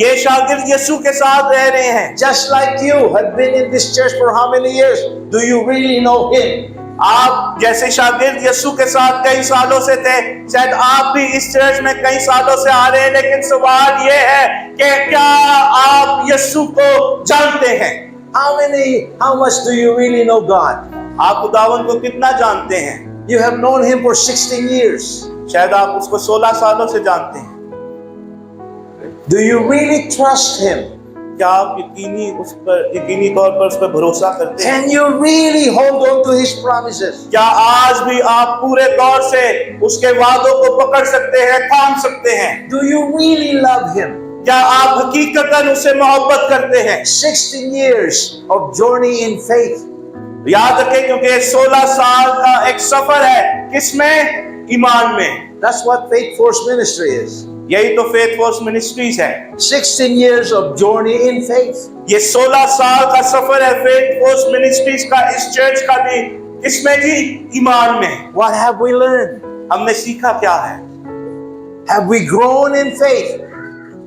ये शागिर्द यीशु के साथ रह रहे हैं। Just like you had been in this church for how many years? Do you really know him? आप जैसे शागिर्द यीशु के साथ कई सालों से थे, शायद आप भी इस चर्च में कई सालों से आ रहे हैं, लेकिन सवाल ये है कि क्या आप यीशु को जानते हैं? How much do you really know God? आप खुदावन को कितना जानते हैं? You have known him for 16 years. शायद आप उसको 16 सालों से जानते हैं। Do you really trust him? क्या आप यकीनी तौर पर उस पर भरोसा करते हैं? Can you really hold on to his promises? क्या आज भी आप पूरे तौर से उसके वादों को पकड़ सकते हैं, थाम सकते हैं? Do you really love him? क्या आप हकीकतन उससे मोहब्बत करते हैं? 16 years of journey in faith. याद रखें, क्योंकि 16 साल का एक सफर है, किसमें? ईमान में। That's what Faith Force Ministry is. यही तो फेथ फोर्स मिनिस्ट्रीज है। 16 years of journey in faith. ये 16 साल का सफर है फेथ फोर्स मिनिस्ट्रीज का, इस चर्च का भी। किसमें जी? ईमान में। What have we learned? हमने सीखा क्या है? Have we grown in faith?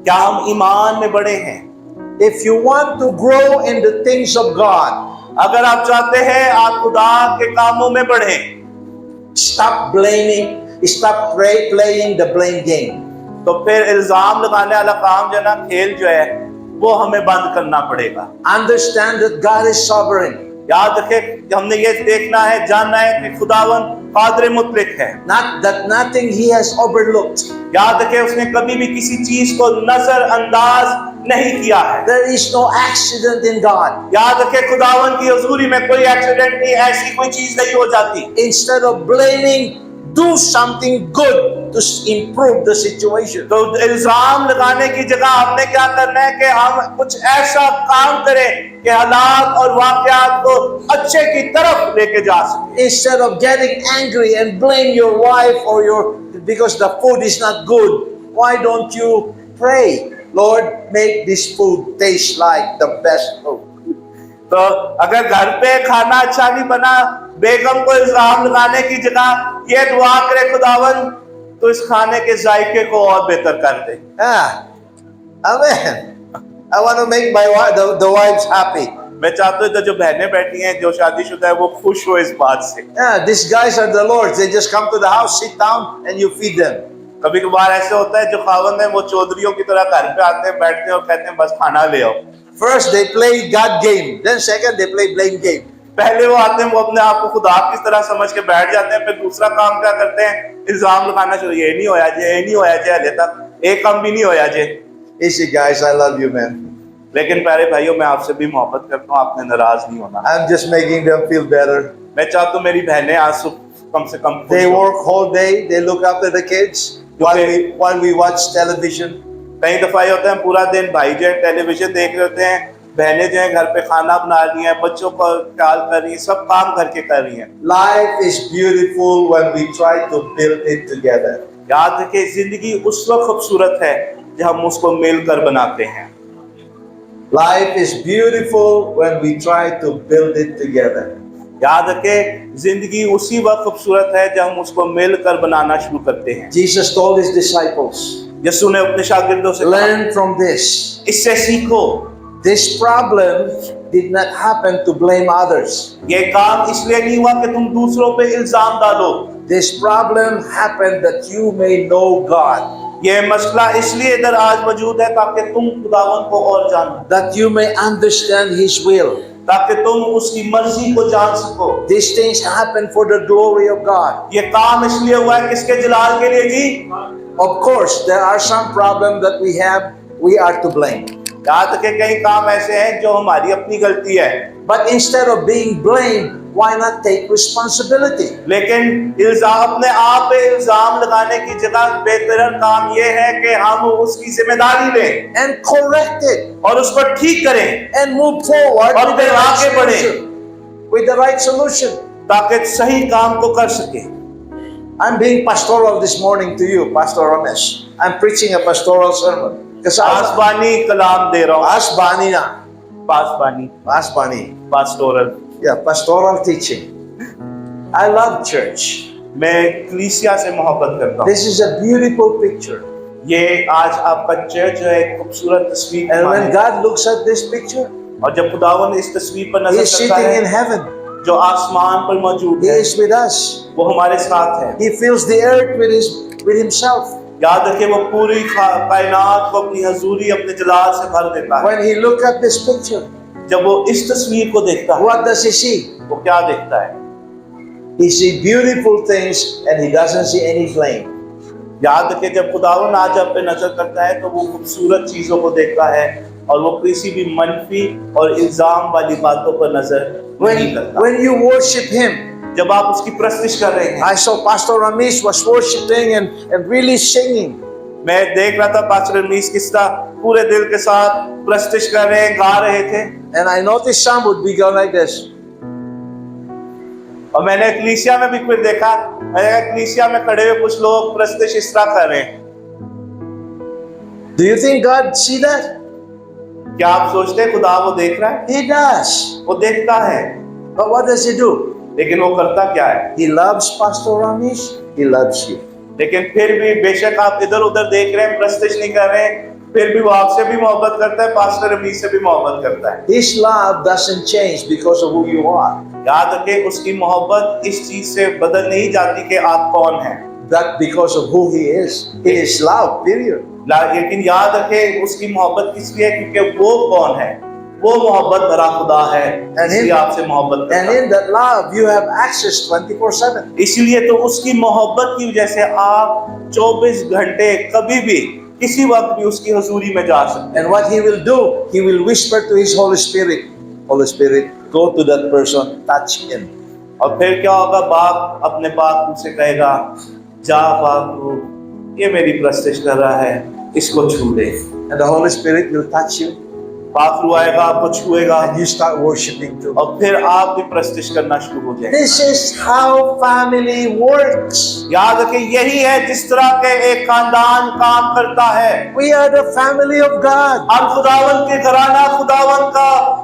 क्या हम ईमान में बढ़े हैं? If you want to grow in the things of God, अगर आप चाहते हैं आप खुदा के कामों में बढ़ें, stop blaming, stop playing the blame game. तो फिर इल्जाम लगाने वाला काम जो है ना, खेल जो है वो हमें बंद करना पड़ेगा। Understand that God is sovereign. याद रखें, हमने ये देखना है, जानना है कि खुदावन कादिर मुतलिक है। Not that nothing he has overlooked. याद रखें उसने कभी भी किसी चीज को नजरअंदाज नहीं किया है। There is no accident in God. याद रखें खुदावन की हुजूरी में कोई एक्सीडेंट नहीं, ऐसी कोई चीज नहीं हो जाती। Instead of blaming, do something good to improve the situation. तो इल्जाम लगाने की जगह हमने क्या करना है कि हम कुछ ऐसा काम करें कि हालात और वाकयात को अच्छे की तरफ लेके जा सके। Instead of getting angry and blame your wife or because the food is not good, why don't you pray, Lord, make this food taste like the best food? तो अगर घर पे खाना अच्छा नहीं बना, बेगम को इल्जाम लगाने की जगह ये दुआ करे, खुदावन तो इस खाने के जायके को और बेहतर कर दे। Amen. I want to make my wife, the wives happy. मैं चाहता हूँ जो बहनें बैठी हैं जो शादीशुदा है वो खुश हो इस बात से। These guys are the Lord's. They just come to the house, sit down, and you feed them. कभी कभार ऐसे होता है जो खावंद है वो चौधरियों की तरह घर पे आते हैं, बैठते हैं और कहते हैं बस खाना ले आओ। First they play God game, then second they play blame game. पहले वो आते हैं, वो अपने आप को खुदा की तरह समझ के बैठ जाते हैं, फिर दूसरा काम क्या करते हैं, इल्जाम लगाना शुरू, ये नहीं होया जे, ये नहीं होया जे, हले तक एक काम भी नहीं होया जे। Easy guys, I love you, man. लेकिन प्यारे भाइयों मैं आपसे भी मोहब्बत करता हूँ, आपने नाराज नहीं होना। I'm just making them feel better. मैं चाहता हूँ मेरी बहनें आज कम से कम They work whole day, they look after the kids while we watch television. कई दफा ये होता है पूरा दिन भाई जो है टेलीविजन देख रहे होते हैं, बहनें जो है घर पे खाना बना रही हैं, बच्चों का ख्याल कर रही हैं, सब काम घर के कर रही हैं। Life is beautiful when we try to build it together. याद रखें जिंदगी उस वक्त खूबसूरत है जब हम उसको मिलकर बनाते हैं। Life is beautiful when we try to build it together. याद रखें जिंदगी उसी वक्त खूबसूरत है जब हम उसको मिलकर बनाना शुरू करते हैं। Jesus told his disciples, यीशु ने अपने शागिर्दों से कहा, learn from this. इससे सीखो। This problem did not happen to blame others. ये काम इसलिए नहीं हुआ कि तुम दूसरों पे इल्जाम डालो। This problem happened that you may know God. ये मसला इसलिए इधर आज मौजूद है ताकि तुम खुदावन को और जानो, That you may understand his will. ताकि तुम उसकी मर्जी को जान सको। These things happen for the glory of God. ये काम इसलिए हुआ है किसके जलाल के लिए जी? Of course, there are some problems that we have, we are to blame. याद रखें कई काम ऐसे हैं जो हमारी अपनी गलती है, But instead of being blamed, why not take responsibility? लेकिन इल्जाम अपने आप पे इल्जाम लगाने की जगह बेहतर काम ये है कि हम उसकी जिम्मेदारी लें And correct it. और उसको ठीक करें And move forward और with the फिर right आगे बढ़ें solution. With the right solution. ताकि सही काम को कर सके। I'm being pastoral this morning to you, Pastor Ramesh. I'm preaching a pastoral sermon. Because पासबानी कलाम दे रहा हूँ। Asbani na. पासबानी, Asbani. Pastoral. Yeah, pastoral teaching. I love church. मैं कलीसिया से मोहब्बत करता हूँ। This is a beautiful picture. ये आज आपका चर्च जो है एक खूबसूरत तस्वीर And है when God looks at this picture, और जब खुदावन इस तस्वीर पर He नजर is करता sitting in है heaven. जो आसमान पर मौजूद He है is with us. वो हमारे साथ है। He fills the earth with Himself. याद रखें वो पूरी कायनात को अपनी हजूरी अपने जलाल से भर देता है। When He looks at this picture, जब वो इस तस्वीर को देखता है what does He see? वो क्या देखता है? He sees beautiful things and He doesn't see any blame. याद रखें जब खुदावन आज आप पे नजर करता है तो वो खूबसूरत चीजों को देखता है और वो किसी भी मनफी और इल्जाम वाली बातों पर नजर नहीं करता। When you worship Him, जब आप उसकी प्रस्तिश कर रहे हैं, I saw Pastor Ramesh was worshiping and really singing. मैं देख रहा था पास्टर रमीश किस तरह पूरे दिल के साथ प्रस्तिश कर रहे हैं, गा रहे थे। And I noticed some would be going like this. और मैंने कलीसिया में भी फिर देखा, मैंने कलीसिया में खड़े हुए कुछ लोग प्रस्तिश इस तरह कर रहे हैं। Do you think God see that? क्या आप सोचते हैं खुदा वो देख रहा है? He does. वो देखता है, But what does He do? लेकिन वो करता क्या है? He loves Pastor Ramesh. He loves you. लेकिन फिर भी बेशक आप इधर उधर देख रहे हैं, प्रस्तिश नहीं कर रहे हैं, फिर भी वो आपसे भी मोहब्बत करता है, पास्टर रमीश से भी मोहब्बत करता है। His love doesn't change because of who you are. याद रखें उसकी मोहब्बत इस चीज से बदल नहीं जाती कि आप कौन हैं, That because of who He is. He is love, period. लेकिन याद रखें उसकी मोहब्बत इसलिए क्योंकि वो कौन है। वो मोहब्बत भरा खुदा है, And इसलिए in- आपसे मोहब्बत And करता है। in that love, you have access 24/7. इसीलिए तो उसकी मोहब्बत की वजह से आप 24 घंटे कभी भी किसी वक्त भी उसकी हुजूरी में जा सकते And what He will do, He will whisper to His Holy Spirit, Holy Spirit, go to that person, touch him. हैं। और फिर क्या होगा, बाप अपने बाप से कहेगा, जा बाप, ये मेरी प्रस्तिश कर रहा है, इसको छू दे। And the Holy Spirit will touch you, बाप आएगा, आपको छुएगा, and you start worshiping too. और फिर आप भी प्रस्तिश करना शुरू हो जाएंगे। This is how family works. याद रखें, यही है जिस तरह के एक खानदान काम करता है। We are the family of God. हम खुदावन के घराना, खुदावन का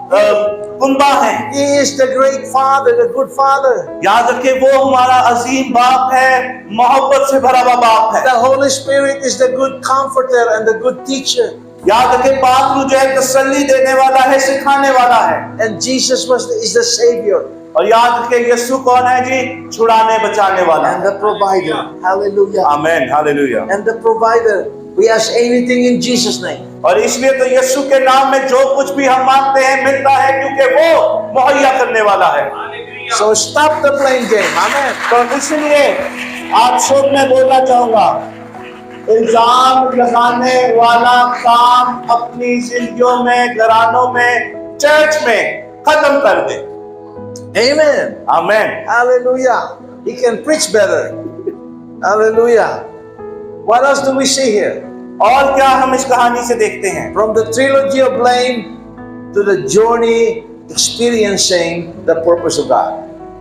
कुंबा है। He is the great Father, the good Father. याद रखें, वो हमारा अजीम बाप है, मोहब्बत से भरा हुआ बाप है। The Holy Spirit is the good comforter and the good teacher. याद रखें, बाप जो है तसल्ली देने वाला है, सिखाने वाला है। And Jesus is the Savior और याद रखें, यीशु कौन है जी? छुड़ाने बचाने वाला। and the provider. Hallelujah. आमीन, hallelujah. And the provider. We ask anything in Jesus' name. और इसलिए तो यीशु के नाम में जो कुछ भी हम मांगते हैं मिलता है, क्योंकि वो मुहैया करने वाला है। So stop the blame game. Amen. तो इसलिए आप सब मैं बोलना चाहूंगा, इल्जाम लगाने वाला काम अपनी जिंदगियों में, घरानों में, चर्च में खत्म कर दे। Amen. आमीन। Hallelujah. He can preach better. Hallelujah. What else do we see here? और क्या हम इस कहानी से देखते हैं? From the trilogy of blame to the journey experiencing the purpose of God.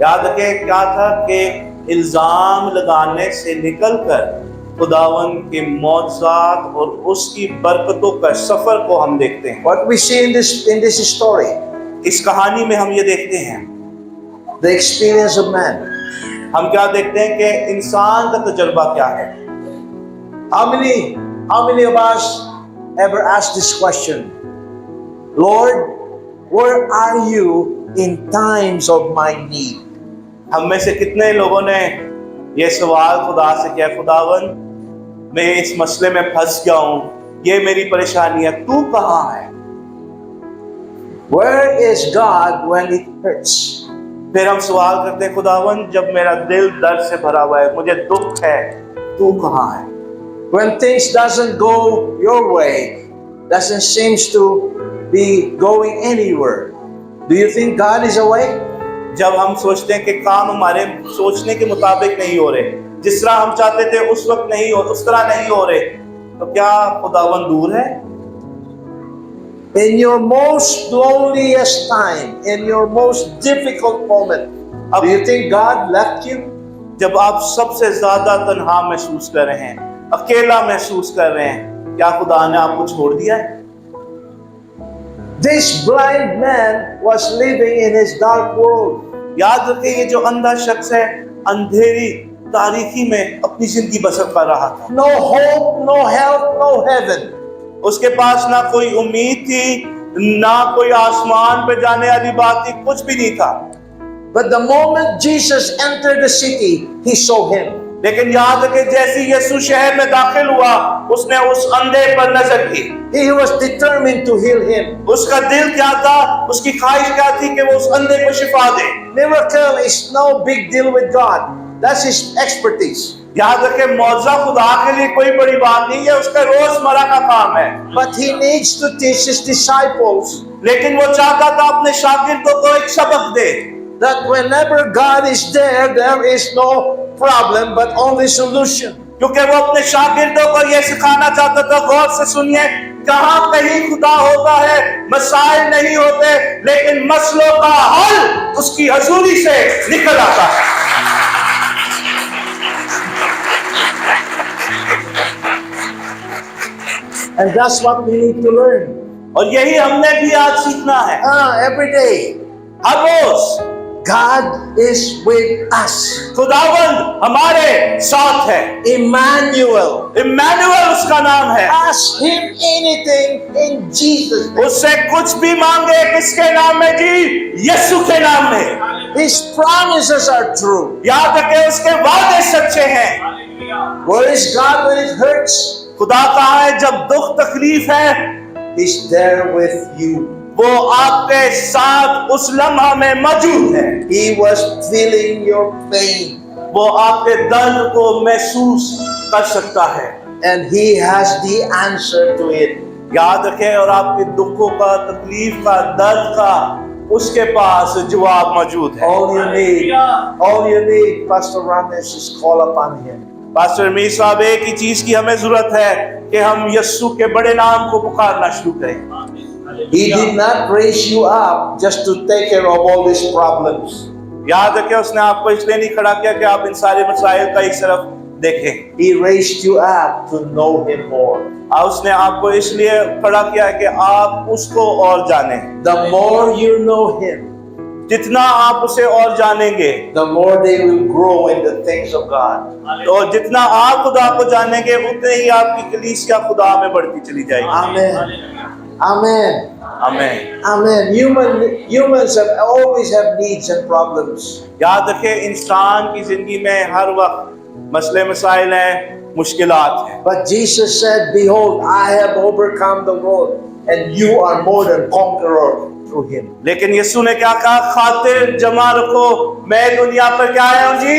याद रखें, क्या था कि इल्जाम लगाने से निकलकर खुदावन के मौजज़ात और उसकी बरकतों का सफर को हम देखते हैं। What we see in this story, इस कहानी में हम ये देखते हैं, the experience of man. हम क्या देखते हैं कि इंसान का तजुर्बा क्या है। How many of us ever asked this question? Lord, where are you in times of my need? हम में से कितने लोगों ने ये सवाल खुदा से किया, खुदावन मैं इस मसले में फंस गया हूँ, ये मेरी परेशानी है, तू कहाँ है? Where is God when it hurts? फिर हम सवाल करते हैं, खुदावन जब मेरा दिल दर्द से भरा हुआ है, मुझे दुख है, तू कहाँ है? When things doesn't go your way, doesn't seems to be going anywhere, do you think God is away? जब हम सोचते हैं कि काम हमारे सोचने के मुताबिक नहीं हो रहे, जिस तरह हम चाहते थे उस वक्त नहीं हो, उस तरह नहीं हो रहे, तो क्या खुदावन दूर है? In your most loneliest time, in your most difficult moment, do you think God left you? जब आप सबसे ज्यादा तन्हा महसूस कर रहे हैं, अकेला महसूस कर रहे हैं, क्या खुदा ने आपको छोड़ दिया है? This blind man was living in his dark world. याद रखिए, ये जो अंधा शख्स है अंधेरी तारीकी में अपनी जिंदगी बसर कर रहा था। No hope, no help, no heaven. उसके पास ना कोई उम्मीद थी, ना कोई आसमान पे जाने वाली बात थी, कुछ भी नहीं था। But the moment Jesus entered the city, he saw him. लेकिन याद रखिए, जैसे यीशु शहर में दाखिल हुआ, उसने उस अंधे पर नजर की। He was determined to heal him. उसका दिल क्या था, उसकी ख्वाहिश क्या थी कि वो उस अंधे को शिफा दे। Miracle is no big deal with God. That's his expertise. याद रखें, मौजज़ा खुदा के लिए कोई बड़ी बात नहीं है, उसका रोजमर्रा का काम है। But he needs to teach his disciples लेकिन वो चाहता था अपने शागिर्दों को एक सबक दे, that whenever God is there, there is no problem but only solution. क्योंकि वो अपने शागिर्दों को ये सिखाना चाहता था, गौर से सुनिए, कहाँ कहीं खुदा होता है, मसाइल नहीं होते, लेकिन मसलों का हल उसकी हजूरी से निकल आता है। And that's what we need to learn. और यही हमने भी आज सीखना है। Every day, her rose God is with us. खुदावंद हमारे साथ है। Emmanuel. इम्मानुएल उसका नाम है। Ask him anything in Jesus' name. उससे कुछ भी मांगे, किसके नाम में जी? यीशु के नाम में। His promises are true. याद रखें, उसके वादे सच्चे हैं। Where is God when it hurts? खुदा कहाँ है जब दुख तकलीफ है? He's there with you. वो आपके साथ उस लम्हा में मौजूद है। He was feeling your pain. वो आपके दर्द को महसूस कर सकता है And He has the answer to it. याद रखें, और आपके दुखों का, तकलीफ का, दर्द का उसके पास जवाब मौजूद है। All you need, Pastor Ramesh, is call upon Him. Pastor Mir साहब, एक ही चीज की हमें जरूरत है कि हम यीशु के बड़े नाम को पुकारना शुरू करें। He did not raise you up just to take care of all these problems. याद रखें, उसने आपको इसलिए नहीं खड़ा किया कि आप इन सारे मसाइल का एक तरफ देखें। He raised you up to know Him more. और उसने आपको इसलिए खड़ा किया है कि आप उसको और जानें। The more you know Him, जितना आप उसे और जानेंगे, the more they will grow in the things of God. तो जितना आप खुदा को जानेंगे, उतने ही आपकी कलीसिया खुदा में बढ़ती चली जाएगी। Amen. Amen. आमीन। Amen. Humans always have needs and problems. याद रखें, इंसान की जिंदगी में हर वक्त मसले मसाइल हैं, मुश्किलात हैं। But Jesus said, "Behold, I have overcome the world, and you are more than conqueror through Him." लेकिन यीशु ने क्या कहा? खातिर जमा रखो, मैं दुनिया पर क्या आया हूँ जी?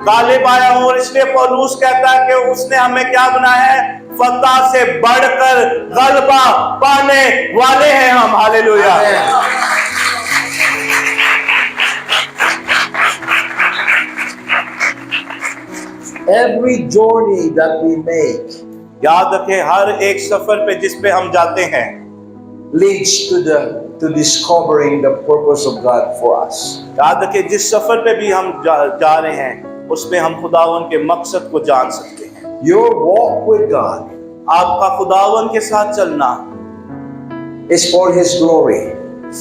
गालिब आया हूँ। और इसलिए पौलुस कहता है कि उसने हमें क्या बनाया है? फतह से बढ़कर गलबा पाने वाले हैं हम। Hallelujah. Every journey that we make याद रखें, हर एक सफर पे जिस पे हम जाते हैं leads to discovering the purpose of God for us. याद रखें, जिस सफर पे भी हम जा रहे हैं उसमें हम खुदावन के मकसद को जान सकते हैं। Your walk with God आपका खुदावन के साथ चलना is for His glory,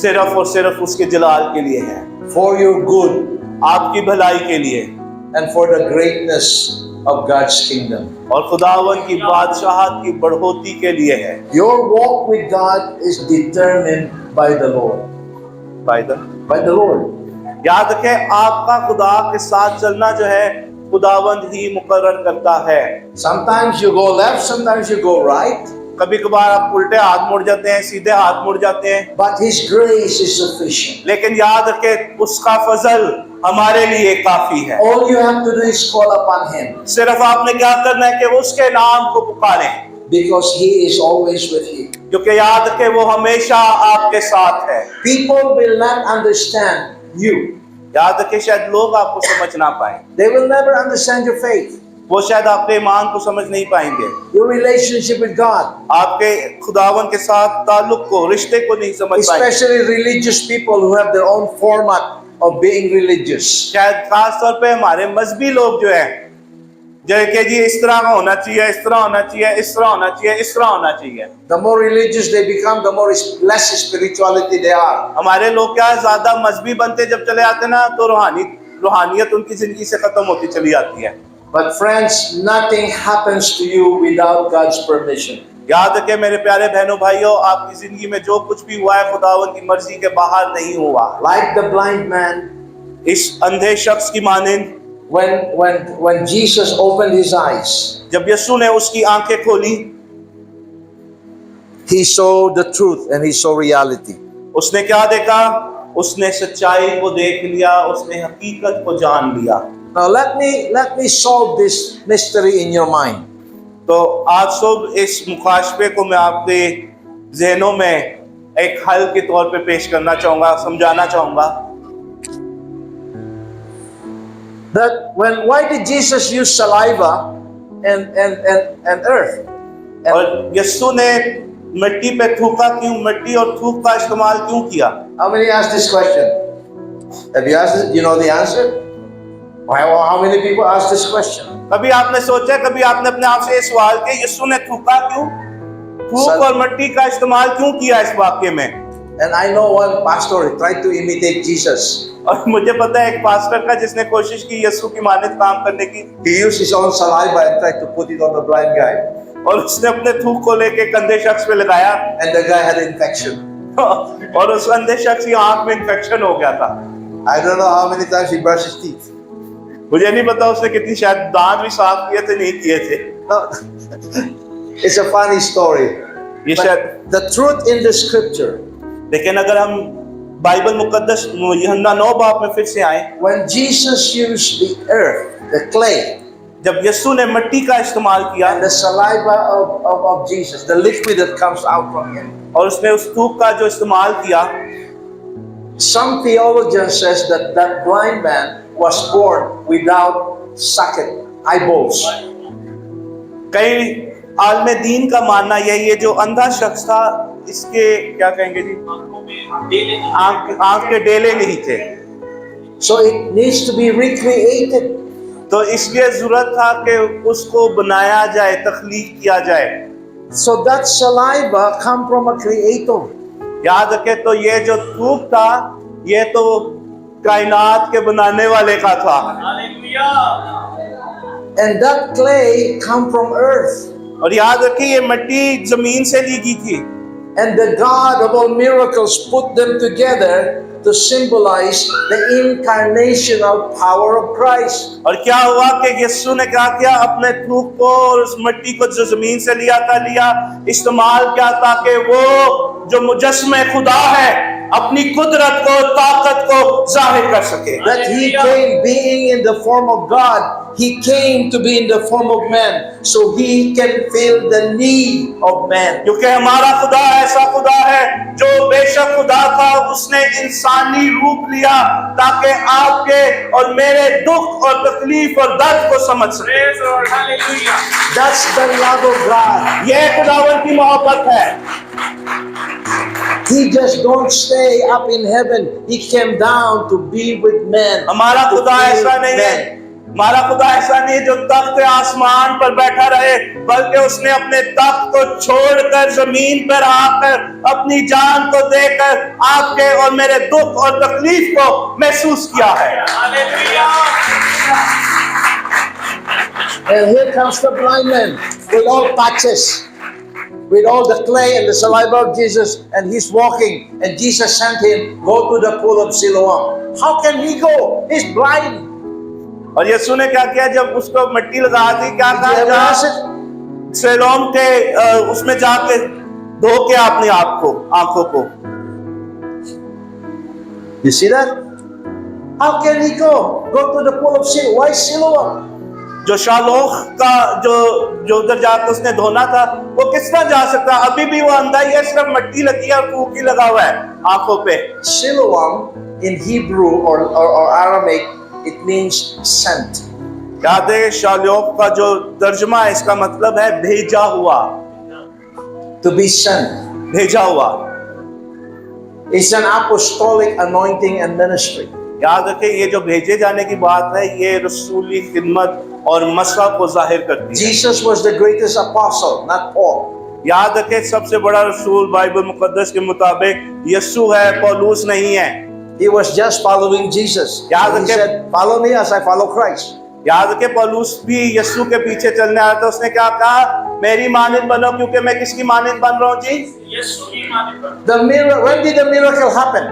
सिर्फ और सिर्फ उसके जलाल के लिए है, for your good, आपकी भलाई के लिए and for the greatness of God's kingdom. और खुदावन की बादशाहत की बढ़ोतरी के लिए है। Your walk with God is determined by the Lord. By the Lord. याद रखें, आपका खुदा के साथ चलना जो है खुदावंद ही मुकर्रर करता है। Sometimes you go left, sometimes you go right. कभी कभार आप उल्टे हाथ मुड़ जाते हैं, सीधे हाथ मुड़ जाते हैं, But His grace is sufficient. लेकिन याद रखें, उसका फजल हमारे लिए काफी है। All you have to do is call upon Him, सिर्फ आपने क्या करना है कि उसके नाम को पुकारें, because He is always with you. क्योंकि याद रखें वो हमेशा आपके साथ है। People will not understand you. याद रखें, शायद लोग आपको समझ ना पाए, They will never understand your faith, वो शायद आपके ईमान को समझ नहीं पाएंगे, your relationship with God, आपके खुदावन के साथ ताल्लुक को, रिश्ते को नहीं समझ पाएंगे। especially religious people who have their own format of being religious. शायद खास तौर पे हमारे मजहबी लोग जो हैं, जो कि जी इस तरह का होना चाहिए, इस तरह होना चाहिए, इस तरह होना चाहिए, इस तरह होना चाहिए। The more religious they become, the more less spirituality they are. हमारे लोग क्या है, ज्यादा मजहबी बनते जब चले आते ना, तो रूहानियत उनकी जिंदगी से खत्म होती चली जाती है। But friends, nothing happens to you without God's permission. याद रखें मेरे प्यारे बहनों भाइयों, आपकी जिंदगी में जो कुछ भी हुआ है खुदावन की मर्जी के बाहर नहीं हुआ। Like the blind man, इस अंधे शख्स की मानिंद, when Jesus opened his eyes, जब यीशु ने उसकी आंखें खोली, he saw the truth and he saw reality. उसने क्या देखा? उसने सच्चाई को देख लिया, उसने हकीकत को जान लिया। Now let me solve this mystery in your mind. तो आज सुबह इस मुखाशबे को मैं आपके ज़हनों में एक हल के तौर पे पेश करना चाहूँगा, समझाना चाहूँगा। That why did Jesus use saliva and earth? और यीशु ने मिट्टी पे थूका क्यों? मिट्टी और थूक का इस्तेमाल क्यों किया? How many asked this question? Have you asked it? You know the answer? How many people ask this question? कभी आपने सोचा, कभी आपने अपने आप से ये सवाल किया, यीशु ने थूका क्यों? थूक और मिट्टी का इस्तेमाल क्यों किया इस वाक्य में? And I know one pastor tried to imitate Jesus. और मुझे पता है एक पास्टर का जिसने कोशिश की यीशु की मानद काम करने की। He used his own saliva and tried to put it on the blind guy. और उसने अपने थूक को लेके कंधे शख्स पे लगाया And the guy had infection. और उस अंधे शख्स की आंख में इन्फेक्शन हो गया था। I don't know how many times he brushed his teeth. मुझे नहीं पता उसने कितनी, शायद दांत भी साफ किए थे, नहीं किए थे। No, it's a funny story. ये But शायद the truth in the scripture लेकिन अगर हम बाइबल मुकद्दस यूहन्ना 9 बाब में फिर से आए, when Jesus used the earth, the clay, जब यीशु ने मिट्टी का इस्तेमाल किया and the saliva of Jesus, the liquid that comes out from him. और उसने उस थूक का जो इस्तेमाल किया, Some theologians says that that blind man was born without socket, eyeballs. कई आलमे दीन का मानना यही है, जो अंधा शख्स था इसके क्या कहेंगे जी, आंख के डेले नहीं थे, So it needs to be recreated. तो इसलिए जरूरत था कि उसको बनाया जाए, तख्लीक किया जाए। So that saliva come from a creator. याद रखे, तो ये जो थूक था ये तो कायनात के बनाने वाले का था, And that clay come from earth. और याद रखिए ये मिट्टी जमीन से ली गई थी, And the God of all miracles put them together to symbolize the incarnational power of Christ. और क्या हुआ कि यीशु ने क्या किया, अपने थूक को और उस मिट्टी को जो जमीन से लिया, इस्तेमाल किया ताकि वो जो मुजस्मे खुदा है अपनी कुदरत को, ताकत को जाहिर कर सके। That he came being in the form of God, he came to be in the form of man, so he can feel the need of man. क्योंकि हमारा खुदा ऐसा खुदा है जो बेशक खुदा था, उसने इंसानी रूप लिया ताकि आपके और मेरे दुख और तकलीफ और दर्द को समझ सके। That's the love of God. ये खुदावन की मोहब्बत है। He just don't stay up in heaven. He came down to be with men. हमारा to खुदा feel ऐसा नहीं है, men. हमारा खुदा ऐसा नहीं है जो तख्त आसमान पर बैठा रहे, बल्कि उसने अपने तख्त को छोड़कर जमीन पर आकर अपनी जान को देकर आपके और मेरे दुख और तकलीफ को महसूस किया है। And here comes the blind man with all patches, with all the clay and the saliva of Jesus, and he's walking, and Jesus sent him, go to the pool of Siloam. How can he go? He's blind. और यीशु ने क्या किया, जब उसको मिट्टी लगा दी, क्या Did you ever कहा, ask it? सिलोम के उसमें जाके धो के अपने आप को, आंखों को। You see that? How can he go? Go to the pool of Siloam. Why Siloam? जो शालोख का जो उधर जाकर उसने धोना था, वो किस तरह जा सकता? अभी भी वो अंधा ही है, सिर्फ मिट्टी लगी है और फूक ही लगा हुआ है आंखों पे। Siloam in Hebrew or Aramaic, it means sent. याद है, शालोख का जो तर्जुमा है इसका मतलब है भेजा हुआ, To be sent. भेजा हुआ। It's an apostolic anointing and ministry. याद रखें, ये जो भेजे जाने की बात है, ये रसूली खिदमत और मसला को जाहिर करती है। Jesus was the greatest apostle, not Paul. याद रखें, सबसे बड़ा रसूल बाइबल मुकद्दस के मुताबिक यीशु है, पौलुस नहीं है। He was just following Jesus. Yeah, He said, follow me as I follow Christ. याद रखें, पौलुस भी यीशु के पीछे चलने आया था। उसने क्या कहा, मेरी मानिंद बनो, क्योंकि मैं किसकी मानिंद बन रहा हूँ जी? यीशु की मानिंद। When did the miracle happen?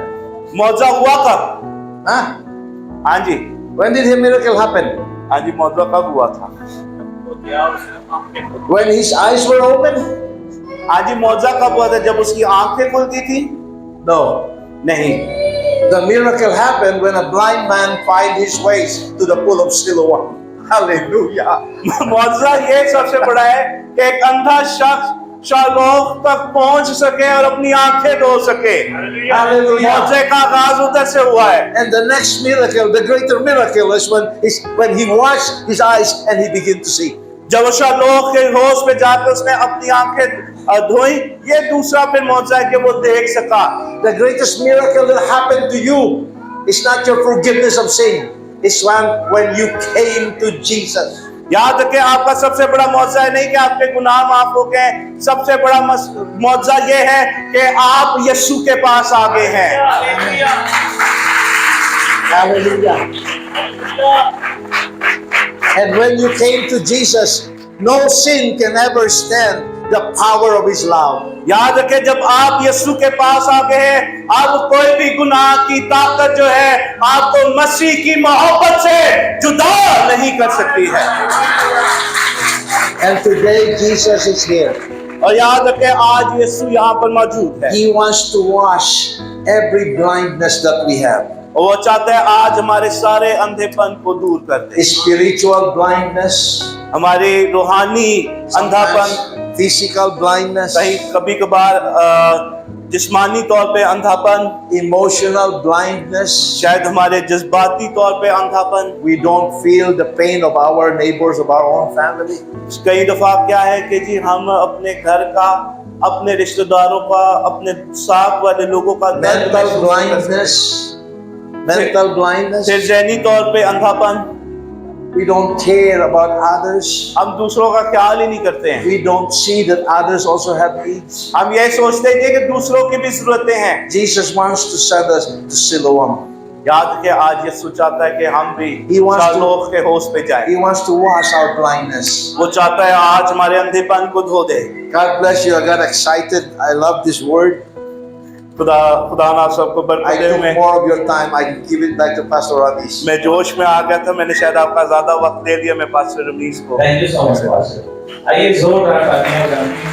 मौजा हुआ कब? Huh? हाँ जी, When did the miracle happen? हाँ जी, मौजा कब हुआ था? When his eyes were open? हाँ जी, मौजा कब हुआ था? जब उसकी आंखें खुलती थी? No. नहीं, The miracle happened when a blind man found his ways to the pool of Siloam. Hallelujah. मौजा ये सबसे बड़ा है कि एक अंधा शख्स शालोख तक पहुंच सके और अपनी आंखें धो सके। Hallelujah. मौजे का आगाज उधर से हुआ है। And the next miracle, the greater miracle, is when he washed his eyes and he began to see. जब शालोख के होश पे जाकर उसने अपनी आंखें धोई, ये दूसरा फिर मौजा है कि वो देख सका। The greatest miracle that happened to you is not your forgiveness of sin. It's when you came to Jesus. याद रखें, आपका सबसे बड़ा मौजा है नहीं कि आपके गुनाह माफ हो गए, सबसे बड़ा मौजा ये है कि आप यीशु के पास आ गए हैं। Hallelujah. And when you came to Jesus, no sin can ever stand the power of his love. याद रखें, जब आप यीशु के पास आ गए हैं, अब कोई भी गुनाह की ताकत जो है आपको मसीह की मोहब्बत से जुदा नहीं कर सकती है। And today Jesus is here. और याद रखें आज यीशु यहाँ पर मौजूद है He wants to wash every blindness that we have. और वो चाहता है आज हमारे सारे अंधेपन को दूर कर दे, Spiritual blindness, हमारे रूहानी अंधापन, sometimes physical blindness, कहीं कभी कभार जिस्मानी तौर पे अंधापन, emotional blindness. शायद हमारे जज्बाती तौर पे अंधापन। We don't feel the pain of our neighbors, of our own family. कई दफा क्या है कि जी हम अपने घर का, अपने रिश्तेदारों का, अपने साथ वाले लोगों का दर्द Mental महसूस कर सकते हैं। blindness. Mental blindness. फिर ज़हनी तौर पे अंधापन, We don't care about others. हम दूसरों का ख्याल ही नहीं करते हैं। We don't see that others also have needs. हम ये सोचते हैं कि दूसरों की भी जरूरतें हैं। Jesus wants to send us to Siloam. याद के आज यीशु चाहता है कि हम भी He wants to- सालों के होश पे जाएं। He wants to wash our blindness. वो चाहता है आज हमारे अंधेपन को धो दे। God bless you. I got excited. I love this word. खुदा ना सबको I बरकत दे। took more of your time. I can give it back to Pastor Ramesh. मैं जोश में आ गया था, मैंने शायद आपका ज्यादा वक्त दे दिया। मैं पास्टर रमीज को thank you so much pastor. आइए जोरदार तालियां बजाएं।